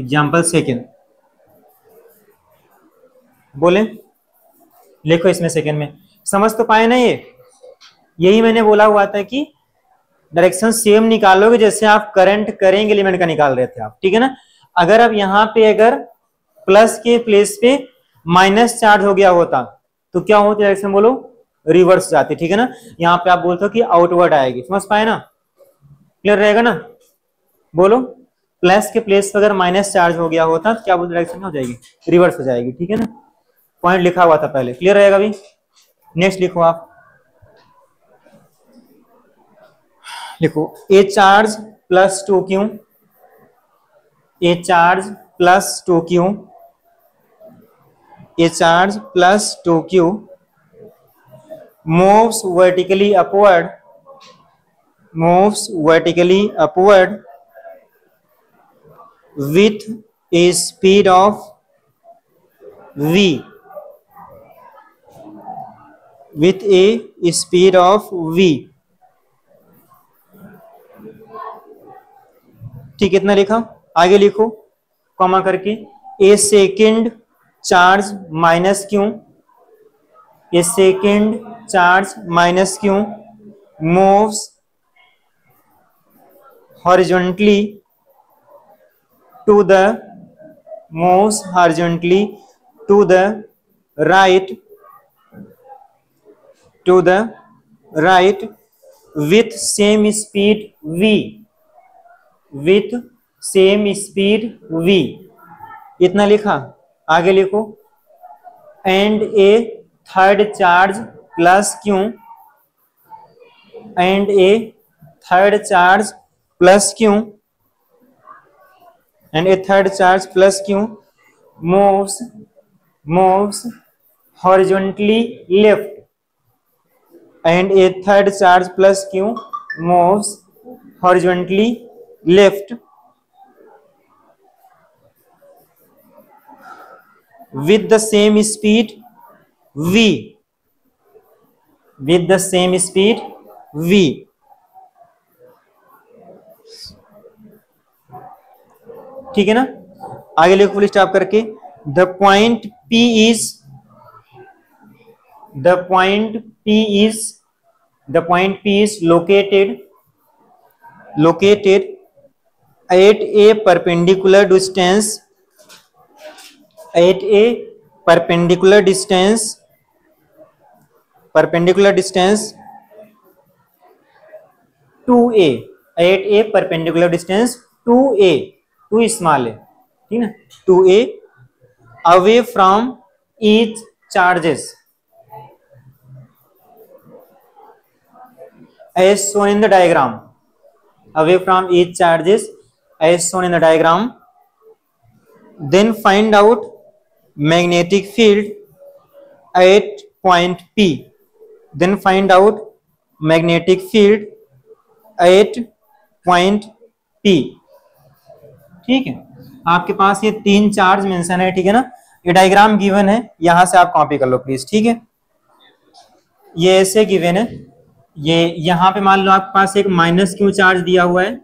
[SPEAKER 1] एग्जाम्पल सेकेंड बोले, लिखो इसमें सेकेंड में। समझ तो पाए ना ये? यही मैंने बोला हुआ था कि डायरेक्शन सेम निकालोगे जैसे आप करंट करेंगे एलिमेंट का निकाल रहे थे आप, ठीक है ना। अगर अब यहाँ पे अगर प्लस के प्लेस पे माइनस चार्ज हो गया होता तो क्या होती डायरेक्शन बोलो? रिवर्स जाती, ठीक है ना। यहाँ पे आप बोलते हो कि आउटवर्ड आएगी, समझ पाए ना? क्लियर रहेगा ना? बोलो, प्लस के प्लेस पे अगर माइनस चार्ज हो गया होता तो क्या बोलते डायरेक्शन हो जाएगी? रिवर्स हो जाएगी, ठीक है ना। पॉइंट लिखा हुआ था पहले, क्लियर रहेगा अभी। नेक्स्ट लिखो आप, लिखो a charge plus 2q, A charge plus 2q, A charge plus 2q moves vertically upward, moves vertically upward with a speed of v, with a speed of v, ठीक, इतना लिखा। आगे लिखो कॉमा करके, a second charge minus Q, a second charge minus Q moves horizontally to the, moves horizontally to the right, to the right with same speed v, with same speed v, इतना लिखा। आगे लिखो, and A third charge plus Q, and A third charge plus Q, and a third charge plus q moves horizontally left, and a third charge plus q moves horizontally left with the same speed v, with the same speed v, ठीक है ना। आगे लिखो full stop करके, the point P is, the point P is, the point P is located, located at a perpendicular distance, at a perpendicular distance, perpendicular distance to a, at a perpendicular distance to a, to small a, ठीक है, to a away from each charges as shown in the diagram, away from each charges as shown in the diagram, then find out magnetic field at point P, then find out magnetic field at point P, ठीक है। आपके पास ये तीन charge mention है, ठीक है ना। ये डायग्राम गिवन है, यहां से आप कॉपी कर लो प्लीज, ठीक है। ये ऐसे गिवन है, ये यहां पे मान लो आपके पास एक माइनस क्यू चार्ज दिया हुआ है,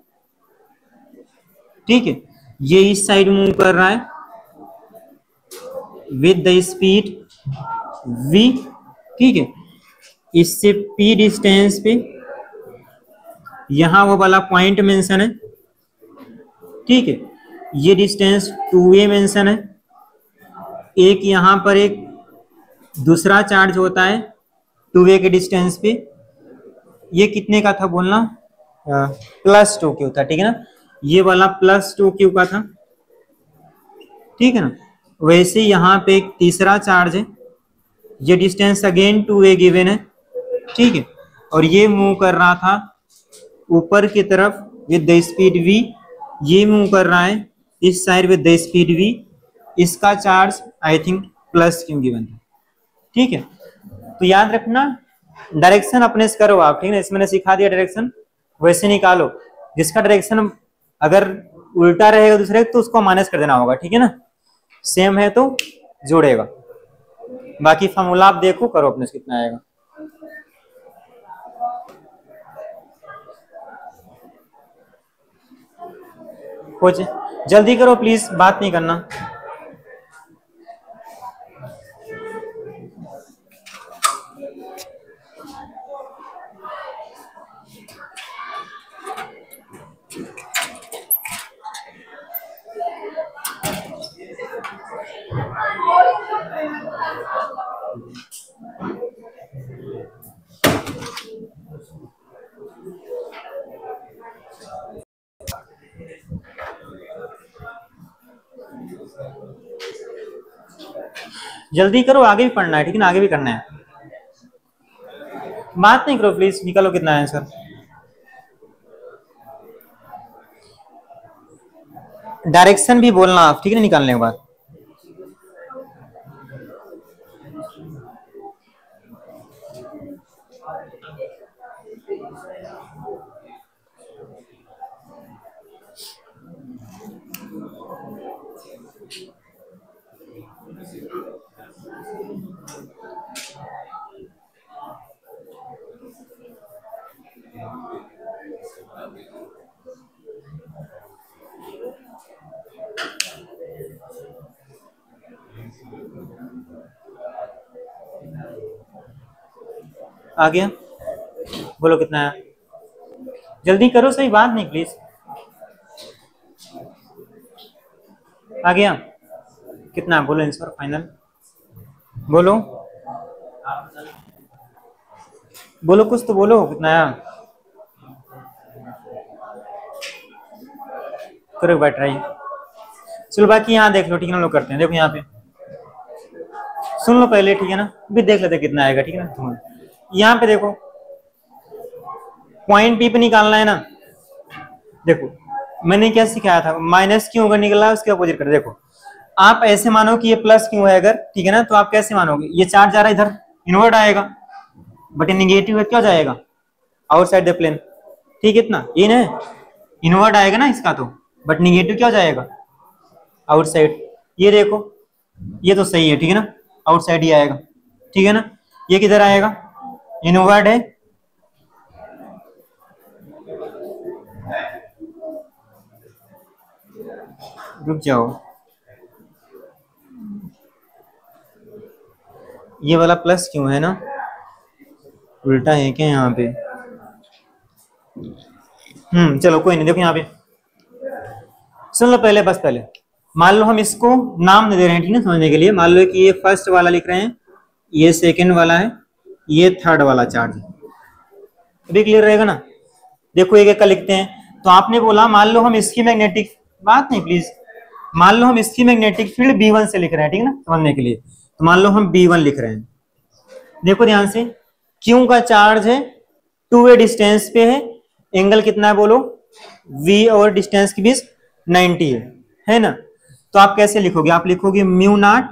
[SPEAKER 1] ठीक है। ये इस साइड मूव कर रहा है विद द स्पीड v, ठीक है। इससे p डिस्टेंस पे यहां वो वाला पॉइंट मेंशन है, ठीक है। ये डिस्टेंस 2a मेंशन है, एक यहां पर एक दूसरा चार्ज होता है 2a के डिस्टेंस पे, ये कितने का था बोलना? प्लस 2q था, ठीक है ना। ये वाला प्लस 2q का था, ठीक है ना। वैसे यहाँ पे एक तीसरा चार्ज है, ये डिस्टेंस अगेन 2a गिवन है, ठीक है। और ये मूव कर रहा था ऊपर की तरफ विद द स्पीड v, ये मूव कर रहा है इस side with the speed v, इसका charge I think plus q given है, ठीक है। तो याद रखना डायरेक्शन अपने से करो आप, ठीक है। इसमें मैंने सिखा दिया डायरेक्शन, वैसे निकालो। जिसका डायरेक्शन अगर उल्टा रहेगा दूसरे तो उसको माइनस कर देना होगा, ठीक है ना। सेम है तो जोड़ेगा, बाकी फॉर्मूला आप देखो करो अपने से कितना आएगा। जल्दी करो प्लीज, बात नहीं करना। जल्दी करो, आगे भी पढ़ना है, ठीक है ना, आगे भी करना है। बात नहीं करो प्लीज, निकालो कितना है आंसर। डायरेक्शन भी बोलना आप, ठीक है, निकालने के बाद। आ गया, बोलो कितना है, जल्दी करो, सही बात नहीं प्लीज। आ गया, कितना बोलो आंसर फाइनल, बोलो बोलो, कुछ तो बोलो, कितना है, करो एक बार ट्राई। चलो बाकी यहाँ देख लो, ठीक है ना, लोग करते हैं, देखो यहाँ पे सुन लो पहले, ठीक है ना, भी देख लेते कितना आएगा, ठीक है ना। यहाँ पे देखो पॉइंट पी पे निकालना है ना, देखो मैंने क्या सिखाया था, माइनस क्यों अगर निकला उसके अपोजिट कर, देखो आप ऐसे मानो कि ये प्लस क्यों है अगर, ठीक है ना, तो आप कैसे मानोगे, ये चार्ज जा रहा है इधर, इनवर्ट आएगा, बट ये निगेटिव है, क्या जाएगा आउटसाइड द प्लेन, ठीक है, इतना ये ना इनवर्ट आएगा ना इसका तो, बट निगेटिव क्या जाएगा आउटसाइड। ये देखो ये तो सही है, ठीक है ना, आउटसाइड ही आएगा, ठीक है ना, ये किधर आएगा, इनवर्ट है, रुक जाओ, ये वाला प्लस क्यों है ना, उल्टा है क्या यहाँ पे, चलो कोई नहीं, देखो यहाँ पे सुन लो पहले, बस पहले मान लो हम इसको नाम दे दे रहे हैं, ठीक है, समझने के लिए, मान लो कि ये फर्स्ट वाला लिख रहे हैं, ये सेकंड वाला है, ये थर्ड वाला चार्ज, अभी क्लियर रहेगा ना। देखो एक एक का लिखते हैं, तो आपने बोला मान लो हम इसकी मैग्नेटिक, बात नहीं प्लीज, मान लो हम इसकी मैग्नेटिक फील्ड B1 से लिख रहे हैं, ठीक है ना, समझने के लिए, तो मान लो हम B1 लिख रहे हैं, देखो ध्यान से, क्यू का चार्ज है 2a डिस्टेंस पे है, एंगल कितना है बोलो, V और डिस्टेंस के बीच 90 है ना, तो आप कैसे लिखोगे, आप लिखोगे म्यू नॉट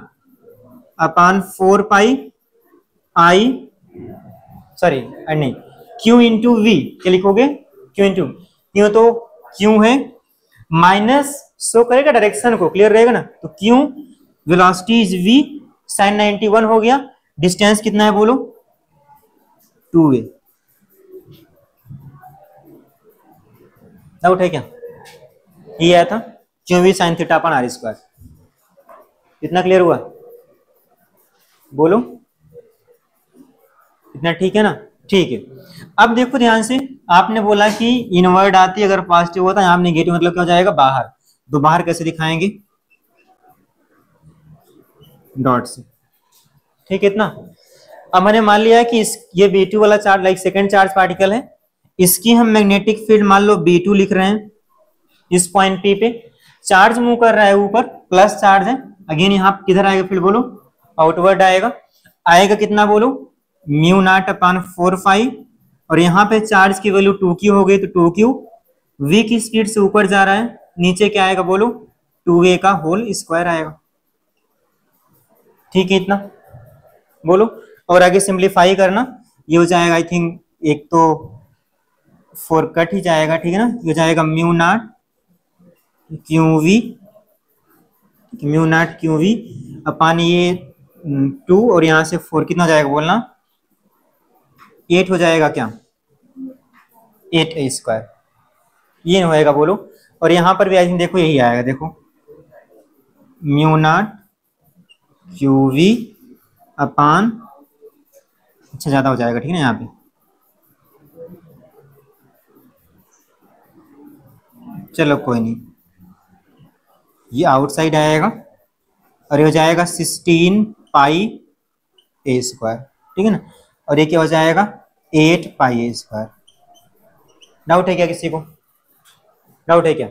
[SPEAKER 1] अपान 4 पाई आई, सॉरी नहीं, Q इंटू वी, क्या लिखोगे Q इंटू, क्यों तो Q है माइनस, शो करेगा डायरेक्शन को, क्लियर रहेगा ना, तो Q velocity is V sin 91 हो गया, डिस्टेंस कितना है बोलो 2a, डाउट है क्या, ये आया था क्यों भी sine theta upon R square, इतना क्लियर हुआ, बोलो इतना ठीक है ना, ठीक है। अब देखो ध्यान से, आपने बोला कि इनवर्ट आती अगर पॉजिटिव होता है, यहाँ नेगेटिव मतलब क्या हो जाएगा बाहर, तो बाहर कैसे दिखाएंगे, डॉट से, ठीक है इतना। अब मैंने मान लिया कि ये B2 वाला charge like second charge particle है, इसकी हम मैग्नेटिक फील्ड मान लो B2 लिख रहे हैं, इस पॉइंट P पे चार्ज मूव कर रहा है ऊपर, प्लस चार्ज है, अगेन यहाँ किधर आएगा फील्ड बोलो, आउटवर्ड आएगा, आएगा कितना बोलो म्यू नॉट अपान 4 और यहाँ पे चार्ज की वैल्यू 2q हो गई, तो 2q, v की स्पीड से ऊपर जा रहा है, नीचे क्या आएगा बोलो 2a का होल स्क्वायर आएगा, ठीक है इतना, बोलो, और आगे सिंप्लीफाई करना, ये हो जाएगा आई थिंक एक तो 4 कट ही जाएगा, ठीक है ना, ये हो जाएगा mu naught Q V upon ये 2 और यहाँ से 4 कितना हो जाएगा बोलना 8 हो जाएगा क्या, 8a स्क्वायर, ये होएगा बोलो, और यहाँ पर भी आई थिंक देखो यही आएगा, देखो mu not Q V upon, अच्छा ज्यादा हो जाएगा, ठीक है ना यहाँ पे, चलो कोई नहीं, ये आउटसाइड आएगा और ये हो जाएगा 16 पाई ए स्क्वायर, ठीक है ना, और ये क्या हो जाएगा 8 पाई ए स्क्वायर। डाउट है क्या किसी को? डाउट है क्या?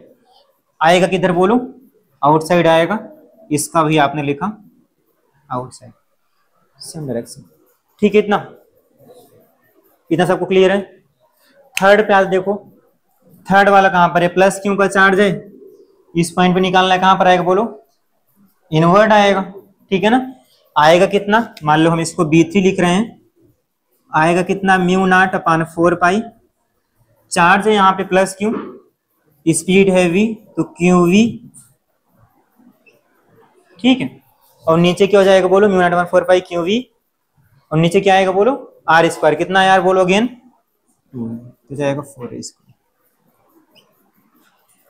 [SPEAKER 1] आएगा किधर बोलो? आउटसाइड आएगा, इसका भी आपने लिखा आउटसाइड, सेम डायरेक्शन, ठीक है। इतना इतना सबको क्लियर है? थर्ड पे आज देखो, थर्ड वाला कहां पर है? प्लस क्यू का चार्ज है, इस पॉइंट पे निकालना है, कहां पर आएगा बोलो? इनवर्ट आएगा, ठीक है ना। आएगा कितना? मान लो हम इसको B3 लिख रहे हैं, आएगा कितना? Mu naught upon 4 pi, charge है यहाँ पे प्लस क्यू, स्पीड है v, तो क्यू वी, ठीक है। और नीचे क्या हो जाएगा बोलो? Mu naught upon 4 pi Q V, और नीचे क्या आएगा बोलो? आर स्क्वायर, कितना यार बोलो अगेन? 2, तो जाएगा 4 स्क्वायर,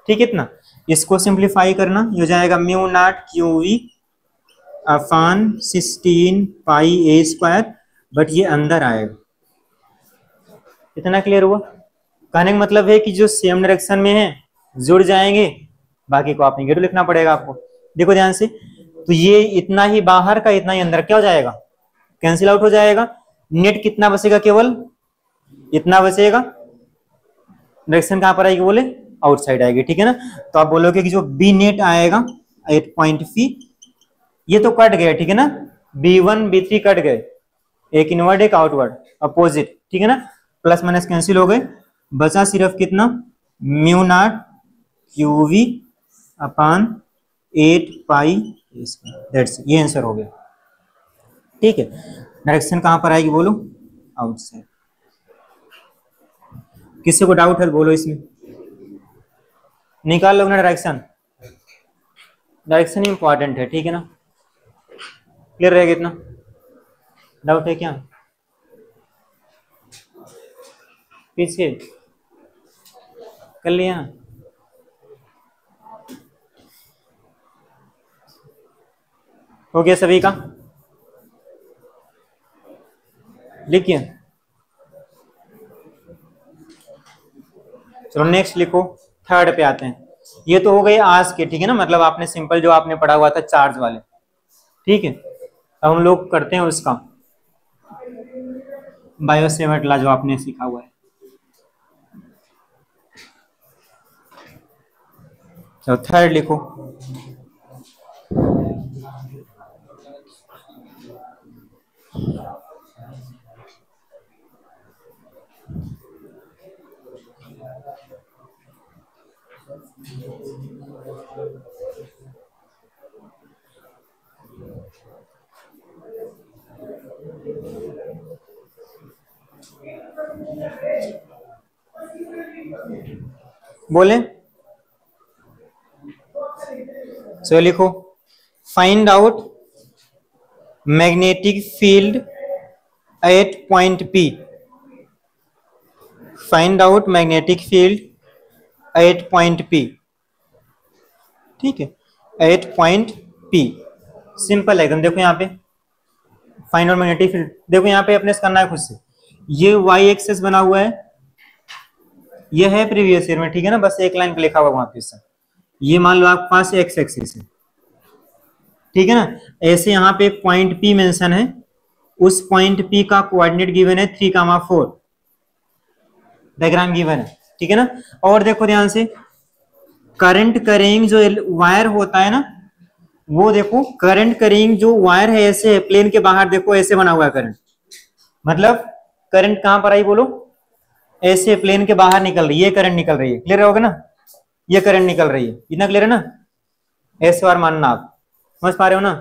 [SPEAKER 1] ठीक है। इतना इसको सिंप्लीफाई करना, ये हो जाएगा mu naught Q V upon 16 pi A square, but ये अंदर आएगा। इतना क्लियर हुआ? कहने का मतलब है कि जो सेम डायरेक्शन में है जुड़ जाएंगे, बाकी को आप नेगेटिव लिखना पड़ेगा आपको। देखो ध्यान से, तो ये इतना ही बाहर का इतना ही अंदर क्या हो जाएगा? कैंसिल आउट हो जाएगा। नेट कितना बचेगा? केवल इतना बचेगा। डायरेक्शन कहां पर आएगी बोले? आउटसाइड आएगी, ठीक है ना। तो आप बोलोगे कि जो बी नेट आएगा एट पॉइंट पी, ये तो कट गया, ठीक है ना, B1 B3 कट गए, एक इनवर्ड एक आउटवर्ड अपोजिट, ठीक है ना, प्लस माइनस कैंसिल हो गए, बचा सिर्फ कितना? Mu not Q V upon 8 pi, that's, ये आंसर हो गया, ठीक है। डायरेक्शन कहां पर आएगी बोलो? आउटसाइड। किसी को डाउट है बोलो इसमें? निकाल लो ना डायरेक्शन, डायरेक्शन इंपॉर्टेंट है, ठीक है ना। क्लियर रहेगा इतना? डाउट है क्या? पीछे कर लिया? हो गया सभी का? लिखिए, चलो नेक्स्ट लिखो, थर्ड पे आते हैं। ये तो हो गए आज के, ठीक है ना, मतलब आपने सिंपल जो आपने पढ़ा हुआ था चार्ज वाले, ठीक है। अब हम लोग करते हैं उसका बायो-सेवर्ट लॉ जो आपने सीखा हुआ है। तो थर्ड लिखो, बोले सो लिखो, find out magnetic field at point P, find out magnetic field at point P, ठीक है, एट पॉइंट P, सिंपल है एकदम। देखो यहाँ पे फाइंड आउट मैग्नेटिक फील्ड, देखो यहाँ पे अपने करना है खुद से। ये वाई एक्सेस बना हुआ है, ये है प्रीवियस ईयर में, ठीक है ना, बस एक लाइन पे लिखा हुआ वहां पे। ये मान लो आपके पास एक्स एक्सिस है, ठीक है ना, ऐसे यहाँ पे पॉइंट P मेंशन है, उस पॉइंट P का कोऑर्डिनेट गिवन है 3,4, डायग्राम गिवन है, ठीक है ना। और देखो ध्यान से, करंट करेंग जो वायर होता है ना, वो देखो करंट करेंग जो वायर है ऐसे है, प्लेन के बाहर देखो ऐसे बना हुआ है करंट, मतलब करंट कहां पर आई बोलो? ऐसे प्लेन के बाहर निकल रही है, ये करंट निकल रही है, क्लियर होगा ना, ये करंट निकल रही है, इतना क्लियर है ना, ऐसे बार मानना, आप समझ पा रहे हो ना,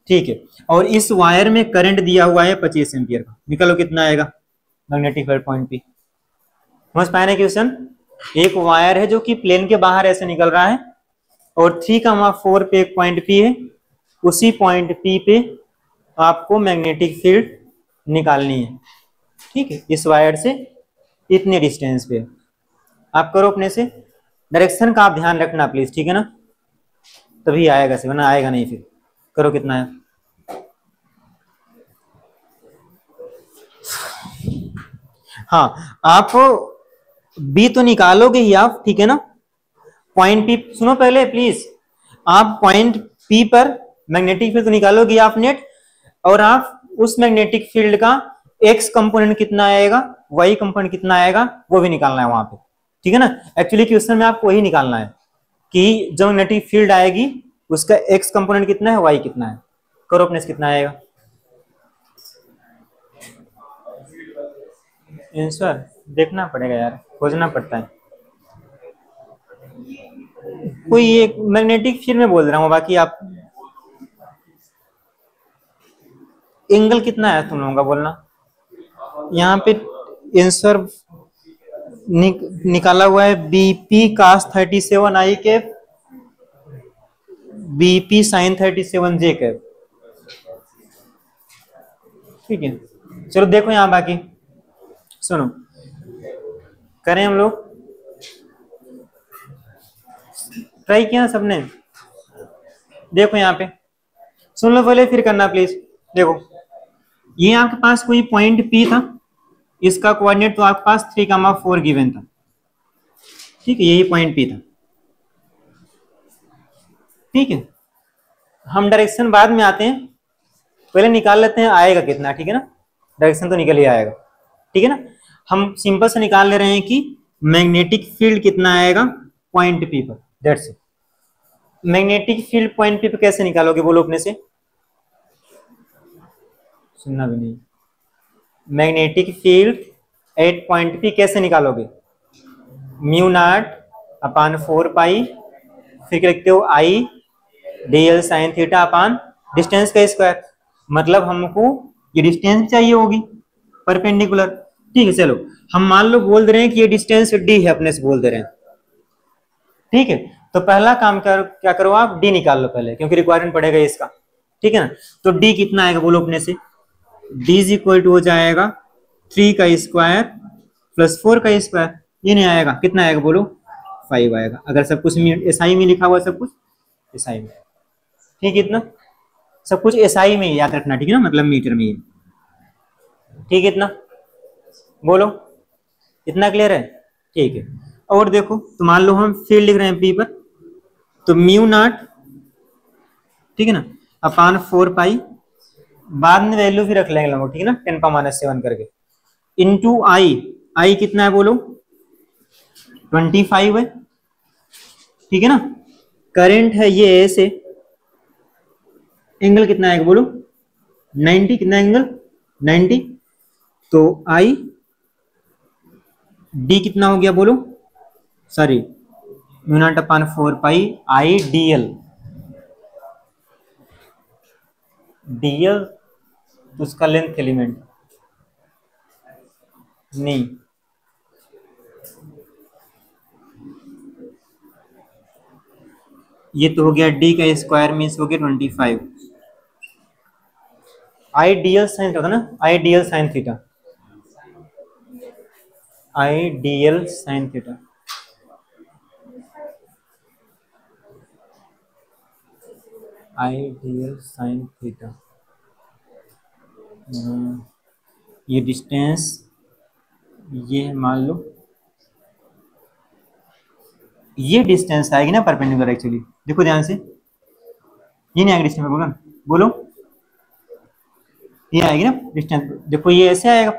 [SPEAKER 1] ठीक है। और इस वायर में करंट दिया हुआ है 25 एम्पियर का, निकालो कितना आएगा मैग्नेटिक फील्ड पॉइंट P। समझ पाए ना क्वेश्चन? एक वायर है जो कि प्लेन के बाहर ऐसे निकल रहा है, और 3,4 पे एक पॉइंट P है, उसी पॉइंट P पे आपको मैग्नेटिक फील्ड निकालनी है, ठीक है, इस वायर से इतने डिस्टेंस पे। आप करो अपने से, डायरेक्शन का आप ध्यान रखना प्लीज, ठीक है ना, तभी आएगा से, वरना आएगा नहीं। फिर करो कितना है, हाँ आप बी तो निकालोगे ही आप, ठीक है ना। पॉइंट पी सुनो पहले प्लीज, आप पॉइंट पी पर मैग्नेटिक फील्ड तो निकालोगे आप नेट, और आप उस मैग्नेटिक फील्ड का एक्स कंपोनेंट कितना आएगा, वाई कंपोनेंट कितना आएगा, वो भी निकालना है वहां पे, ठीक है ना। एक्चुअली क्वेश्चन में आपको वही निकालना है कि जो मैग्नेटिक फील्ड आएगी उसका एक्स कंपोनेंट कितना है, वाई कितना है। करो अपने से कितना आएगा आंसर, देखना पड़ेगा यार, खोजना पड़ता है। कोई एक मैग्नेटिक फील्ड में बोल रहा हूँ, बाकी आप एंगल कितना है तुम लोगों का बोलना। यहाँ पे आंसर निकाला हुआ है बीपी cos 37 आई कैप, बीपी sin 37 जे कैप, ठीक है। चलो देखो यहाँ बाकी सुनो, करें हम लोग, ट्राई किया सबने, देखो यहाँ पे सुन लो पहले फिर करना प्लीज। देखो ये आपके पास कोई पॉइंट पी था, इसका कोऑर्डिनेट तो आपके पास 3,4 गिवन था, ठीक है, यही पॉइंट पी था, ठीक है। हम डायरेक्शन बाद में आते हैं, पहले निकाल लेते हैं आएगा कितना, ठीक है ना, डायरेक्शन तो निकल ही आएगा, ठीक है ना। हम सिंपल से निकाल ले रहे हैं कि मैग्नेटिक फील्ड कितना आएगा पॉइंट पी पर, that's it. Magnetic field point P पर कैसे निकालोगे बोलो अपने से, सुनना भी नहीं। Magnetic field at point P कैसे निकालोगे, म्यू नॉट अपान 4 पाई, फिर लिखते हो I DL sine theta upon distance का स्क्वायर, मतलब हमको ये डिस्टेंस चाहिए होगी परपेंडिकुलर, ठीक है। चलो हम मान लो बोल दे रहे हैं कि ये डिस्टेंस डी है, अपने से बोल दे रहे हैं, ठीक है। तो पहला काम क्या करो आप, डी निकाल लो पहले, क्योंकि रिक्वायरमेंट पड़ेगा इसका, ठीक है ना। तो डी कितना आएगा बोलो अपने से, डी इज इक्वल टू हो जाएगा 3 का स्क्वायर प्लस 4 का स्क्वायर, ये नहीं आएगा, कितना आएगा बोलो 5 आएगा, अगर सब कुछ एसआई में लिखा हुआ, सब कुछ एसआई में, ठीक है। इतना सब कुछ एसआई में याद रखना, ठीक है ना, मतलब मीटर में, ठीक है। इतना बोलो, इतना क्लियर है, ठीक है। और देखो तो मान लो हम फील्ड लिख रहे हैं पी पर, तो म्यू नॉट, ठीक है ना, अपान 4 पाई, बाद में वैल्यू भी रख लेंगे लोग, ठीक है ना, 10⁻⁷ करके, इनटू आई, आई कितना है बोलो 25 है, ठीक है ना। करंट है ये ऐसे, एंगल कितना आएगा बोलो 90, कितना एंगल 90, तो आई डी कितना हो गया बोलो, sorry mu naught upon 4 pi I DL, DL तो उसका लेंथ एलिमेंट नहीं, ये तो हो गया डी का स्क्वायर मीन्स हो गया 25, आई डीएल साइन होता ना, आई डीएल साइन थीटा, आई डीएल साइन थीटा, आई डीएल साइन थीटा, ये डिस्टेंस ये मान लो ये डिस्टेंस आएगी ना परपेंडिकुलर, एक्चुअली देखो ध्यान से, ये नहीं आएगी डिस्टेंस, बोलो बोलो ये आएगी ना डिस्टेंस, देखो ये ऐसे आएगा,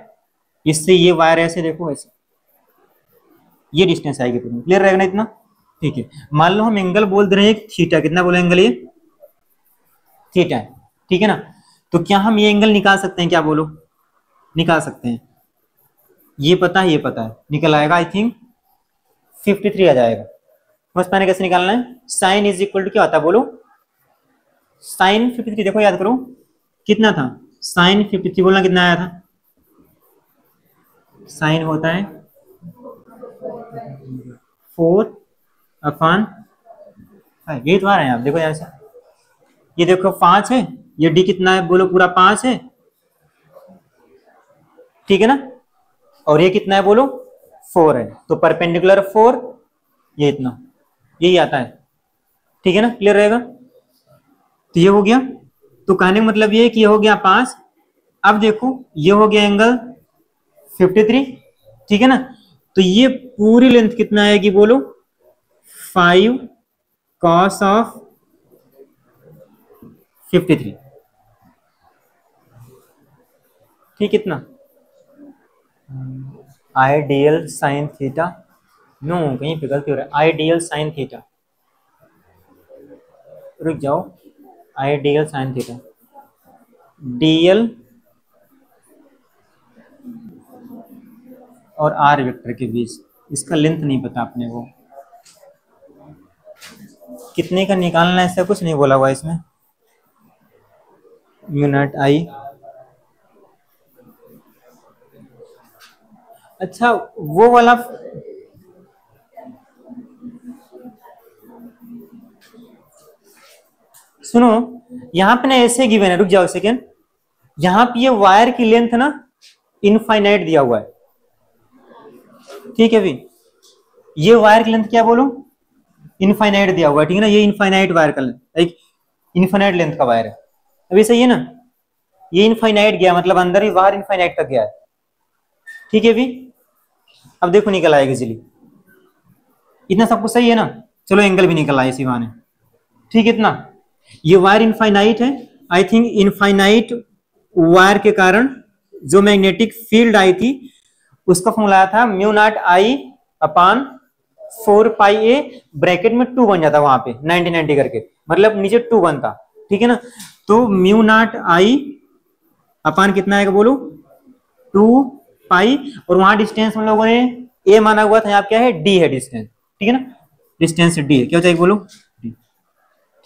[SPEAKER 1] इससे ये वायर ऐसे, देखो ऐसे, ये डिस्टेंस आएगी, क्लियर रहेगा ना इतना, ठीक है। मान लो हम एंगल बोल दे रहे हैं थीटा, कितना बोले एंगल ये थीटा है, ठीक है ना। तो क्या हम ये एंगल निकाल सकते हैं, क्या बोलो निकाल सकते हैं, ये पता है, ये पता है, निकल आएगा आई थिंक 53 आ जाएगा। समझ पाने कैसे निकालना है, साइन इज इक्वल टू क्या होता है बोलो, साइन 53, देखो याद करो कितना था, साइन 53 बोलना कितना आया था, साइन होता है 4/5, ये तो आ रहे हैं आप देखो यहाँ से, ये देखो 5 है, ये डी कितना है बोलो पूरा 5 है, ठीक है ना, और ये कितना है बोलो 4 है, तो परपेंडिकुलर 4, ये इतना, यही आता है, ठीक है ना, क्लियर रहेगा। तो ये हो गया, तो कहने का मतलब ये है कि ये हो गया 5। अब देखो ये हो गया एंगल 53, ठीक है ना। तो ये पूरी लेंथ कितना आएगी बोलो, 5 cos ऑफ 53, ठीक, कितना, आइडियल साइन थीटा, नो कहीं पे गलती हो रहा है, आइडियल साइन थीटा, रुक जाओ, आइडियल साइन थीटा, डीएल और आर वेक्टर के बीच, इसका लेंथ नहीं पता अपने को, कितने का निकालना है, ऐसा कुछ नहीं बोला हुआ इसमें, यूनिट आई, अच्छा वो वाला, सुनो यहाँ पे ना ऐसे गिवन है, रुक जाओ सेकेंड, यहाँ पे ये वायर की लेंथ ना इनफाइनाइट दिया हुआ है, ठीक है भी, ये वायर की लेंथ क्या बोलो, इनफाइनाइट दिया हुआ है, ठीक है ना, ये इनफाइनाइट वायर का लेंथ, एक इनफाइनाइट लेंथ का वायर है, अभी सही है ना, ये इनफाइनाइट गया मतलब अंदर ही बाहर इनफाइनाइट तक गया है, ठीक है भी। अब देखो निकल आएगा इजीली, इतना सब कुछ सही है ना, चलो एंगल भी निकल आए इसी बहाने, ठीक है, इतना, ये वायर इनफाइनाइट है, आई थिंक इनफाइनाइट वायर के कारण जो मैग्नेटिक फील्ड आई थी उसका फॉर्मूला आया था mu naught I upon 4 pi A, bracket में 2 बन जाता वहां पे 90 करके, मतलब नीचे 2 बनता, ठीक है ना। तो म्यू नॉट आई अपान कितना आएगा बोलो, 2 पाई, और वहां डिस्टेंस हम लोगों ने ए माना हुआ था, यहाँ क्या है, डी है डिस्टेंस, ठीक है ना, डिस्टेंस डी है, क्या चाहिए बोलो, डी,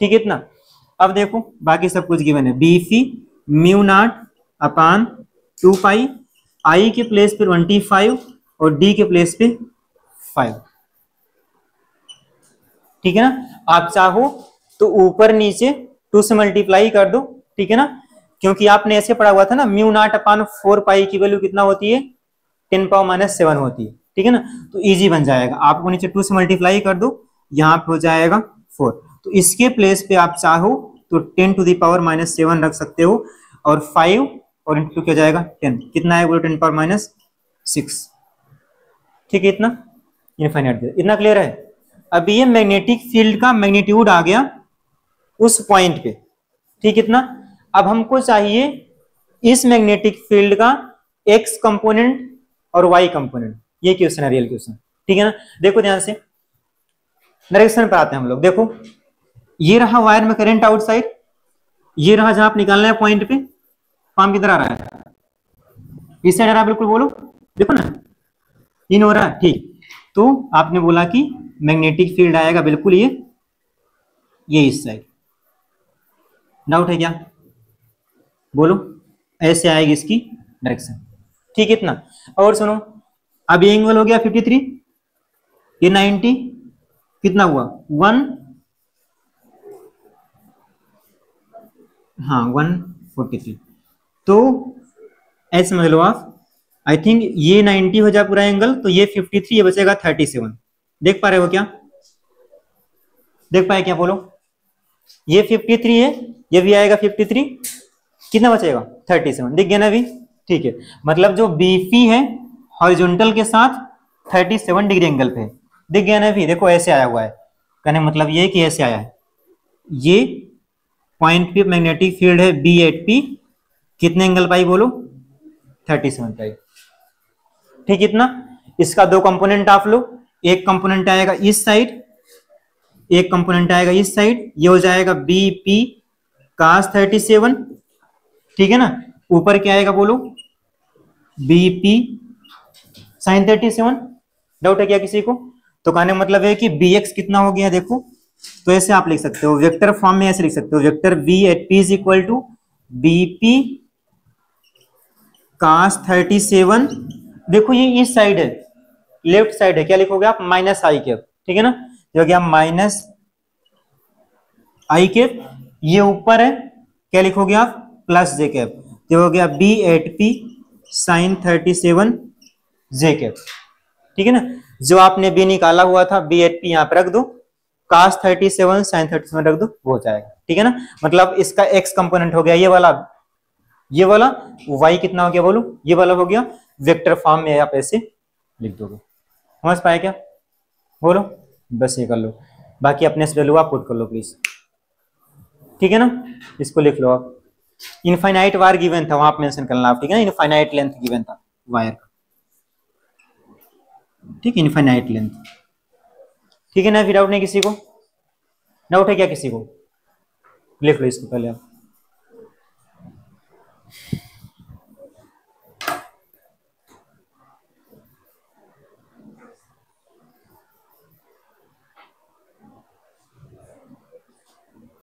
[SPEAKER 1] ठीक है इतना। अब देखो बाकी सब कुछ गिवन है, बी सी म्यू नॉट अपान 2 पाई, आई के प्लेस पे 25 और डी के प्लेस पे 5, ठीक है ना। आप चाहो तो ऊपर नीचे 2 से मल्टीप्लाई कर दो, ठीक है ना, क्योंकि आपने ऐसे पढ़ा हुआ था ना, म्यू नॉट अपान 4 पाई की वैल्यू कितना होती है, 10⁻⁻7 होती है, ठीक है ना, तो इजी बन जाएगा, आपको नीचे 2 से मल्टीप्लाई कर दो, यहाँ पे हो जाएगा 4, तो इसके प्लेस पे आप चाहो तो 10⁻⁻7 रख सकते हो, और 5 और इंटू क्या जाएगा 10, कितना है बोलो 10⁻⁶, ठीक है, इतना इनफाइनाइट, इतना क्लियर है। अब ये मैग्नेटिक फील्ड का मैग्नीट्यूड आ गया उस पॉइंट पे, ठीक, इतना। अब हमको चाहिए इस मैग्नेटिक फील्ड का एक्स कंपोनेंट और वाई कंपोनेंट, ये क्वेश्चन है, रियल क्वेश्चन, ठीक है ना। देखो ध्यान से, डायरेक्शन पर आते हैं हम लोग, देखो ये रहा वायर में करंट आउटसाइड, ये रहा जहां आप निकालना है पॉइंट पे, पाम किधर आ रहा है, इस साइड आ रहा है, बिल्कुल बोलो, देखो ना इन हो रहा है, ठीक, तो आपने बोला कि मैग्नेटिक फील्ड आएगा बिल्कुल ये इस साइड, डाउट है क्या बोलो, ऐसे आएगी इसकी डायरेक्शन, ठीक है इतना। और सुनो, अब ये एंगल हो गया 53, ये 90, कितना हुआ 1, हाँ 143, तो ऐसे समझ लो आप, आई थिंक ये 90 हो जाए पूरा एंगल, तो ये 53, ये बचेगा 37, देख पा रहे हो क्या, देख पाए क्या बोलो, ये 53 है, ये भी आएगा 53, कितना बचेगा 37, दिख गया ना अभी, ठीक है, मतलब जो बीपी है हॉरिजॉन्टल के साथ 37 डिग्री एंगल पे, दिख गया ना अभी, देखो ऐसे आया हुआ है, कहने मतलब ये कि ऐसे आया है, ये पॉइंट पे मैग्नेटिक फील्ड है बी एट पी, कितने एंगल पाई बोलो 37 पाई, ठीक, इतना। इसका 2 कंपोनेंट आप लो, एक कंपोनेंट आएगा इस साइड, एक कंपोनेंट आएगा इस साइड, ये हो जाएगा बी पी cos 37, ठीक है ना, ऊपर क्या आएगा बोलो बी पी sin 37, डाउट है क्या किसी को, तो कहने मतलब है कि बी एक्स कितना हो गया देखो, तो ऐसे आप लिख सकते हो वेक्टर फॉर्म में, ऐसे लिख सकते हो vector B at P is equal to B P cos 37, देखो ये इस साइड है, लेफ्ट साइड है, क्या लिखोगे आप माइनस आई कैप, ठीक है ना, ये हो गया माइनस आई कैप, ये ऊपर है, क्या लिखोगे आप प्लस जे कैप, ये हो गया B at P sign 37 J cap, ठीक है ना, जो आपने बी निकाला हुआ था बी एट पी यहाँ पे रख दो, cos 37 sin 37 रख दो, वो हो जाएगा। ठीक है ना, मतलब इसका x कंपोनेंट हो गया ये वाला, y कितना हो गया बोलो, ये वाला हो गया वेक्टर फॉर्म में, आप ऐसे लिख दोगे। समझ पाए क्या, बोलो, बस ये कर लो, बाकी अपने से वैल्यू आप पुट कर लो प्लीज। ठीक है ना, इसको लिख लो आप। इनफाइनाइट वायर गिवन था, वहां आप मेंशन करना आप, ठीक है ना, इनफाइनाइट लेंथ गिवन था वायर का, ठीक, इनफाइनाइट लेंथ। ठीक है ना, फिर डाउट नहीं किसी को, डाउट है क्या किसी को, लिख लो इसको पहले आप।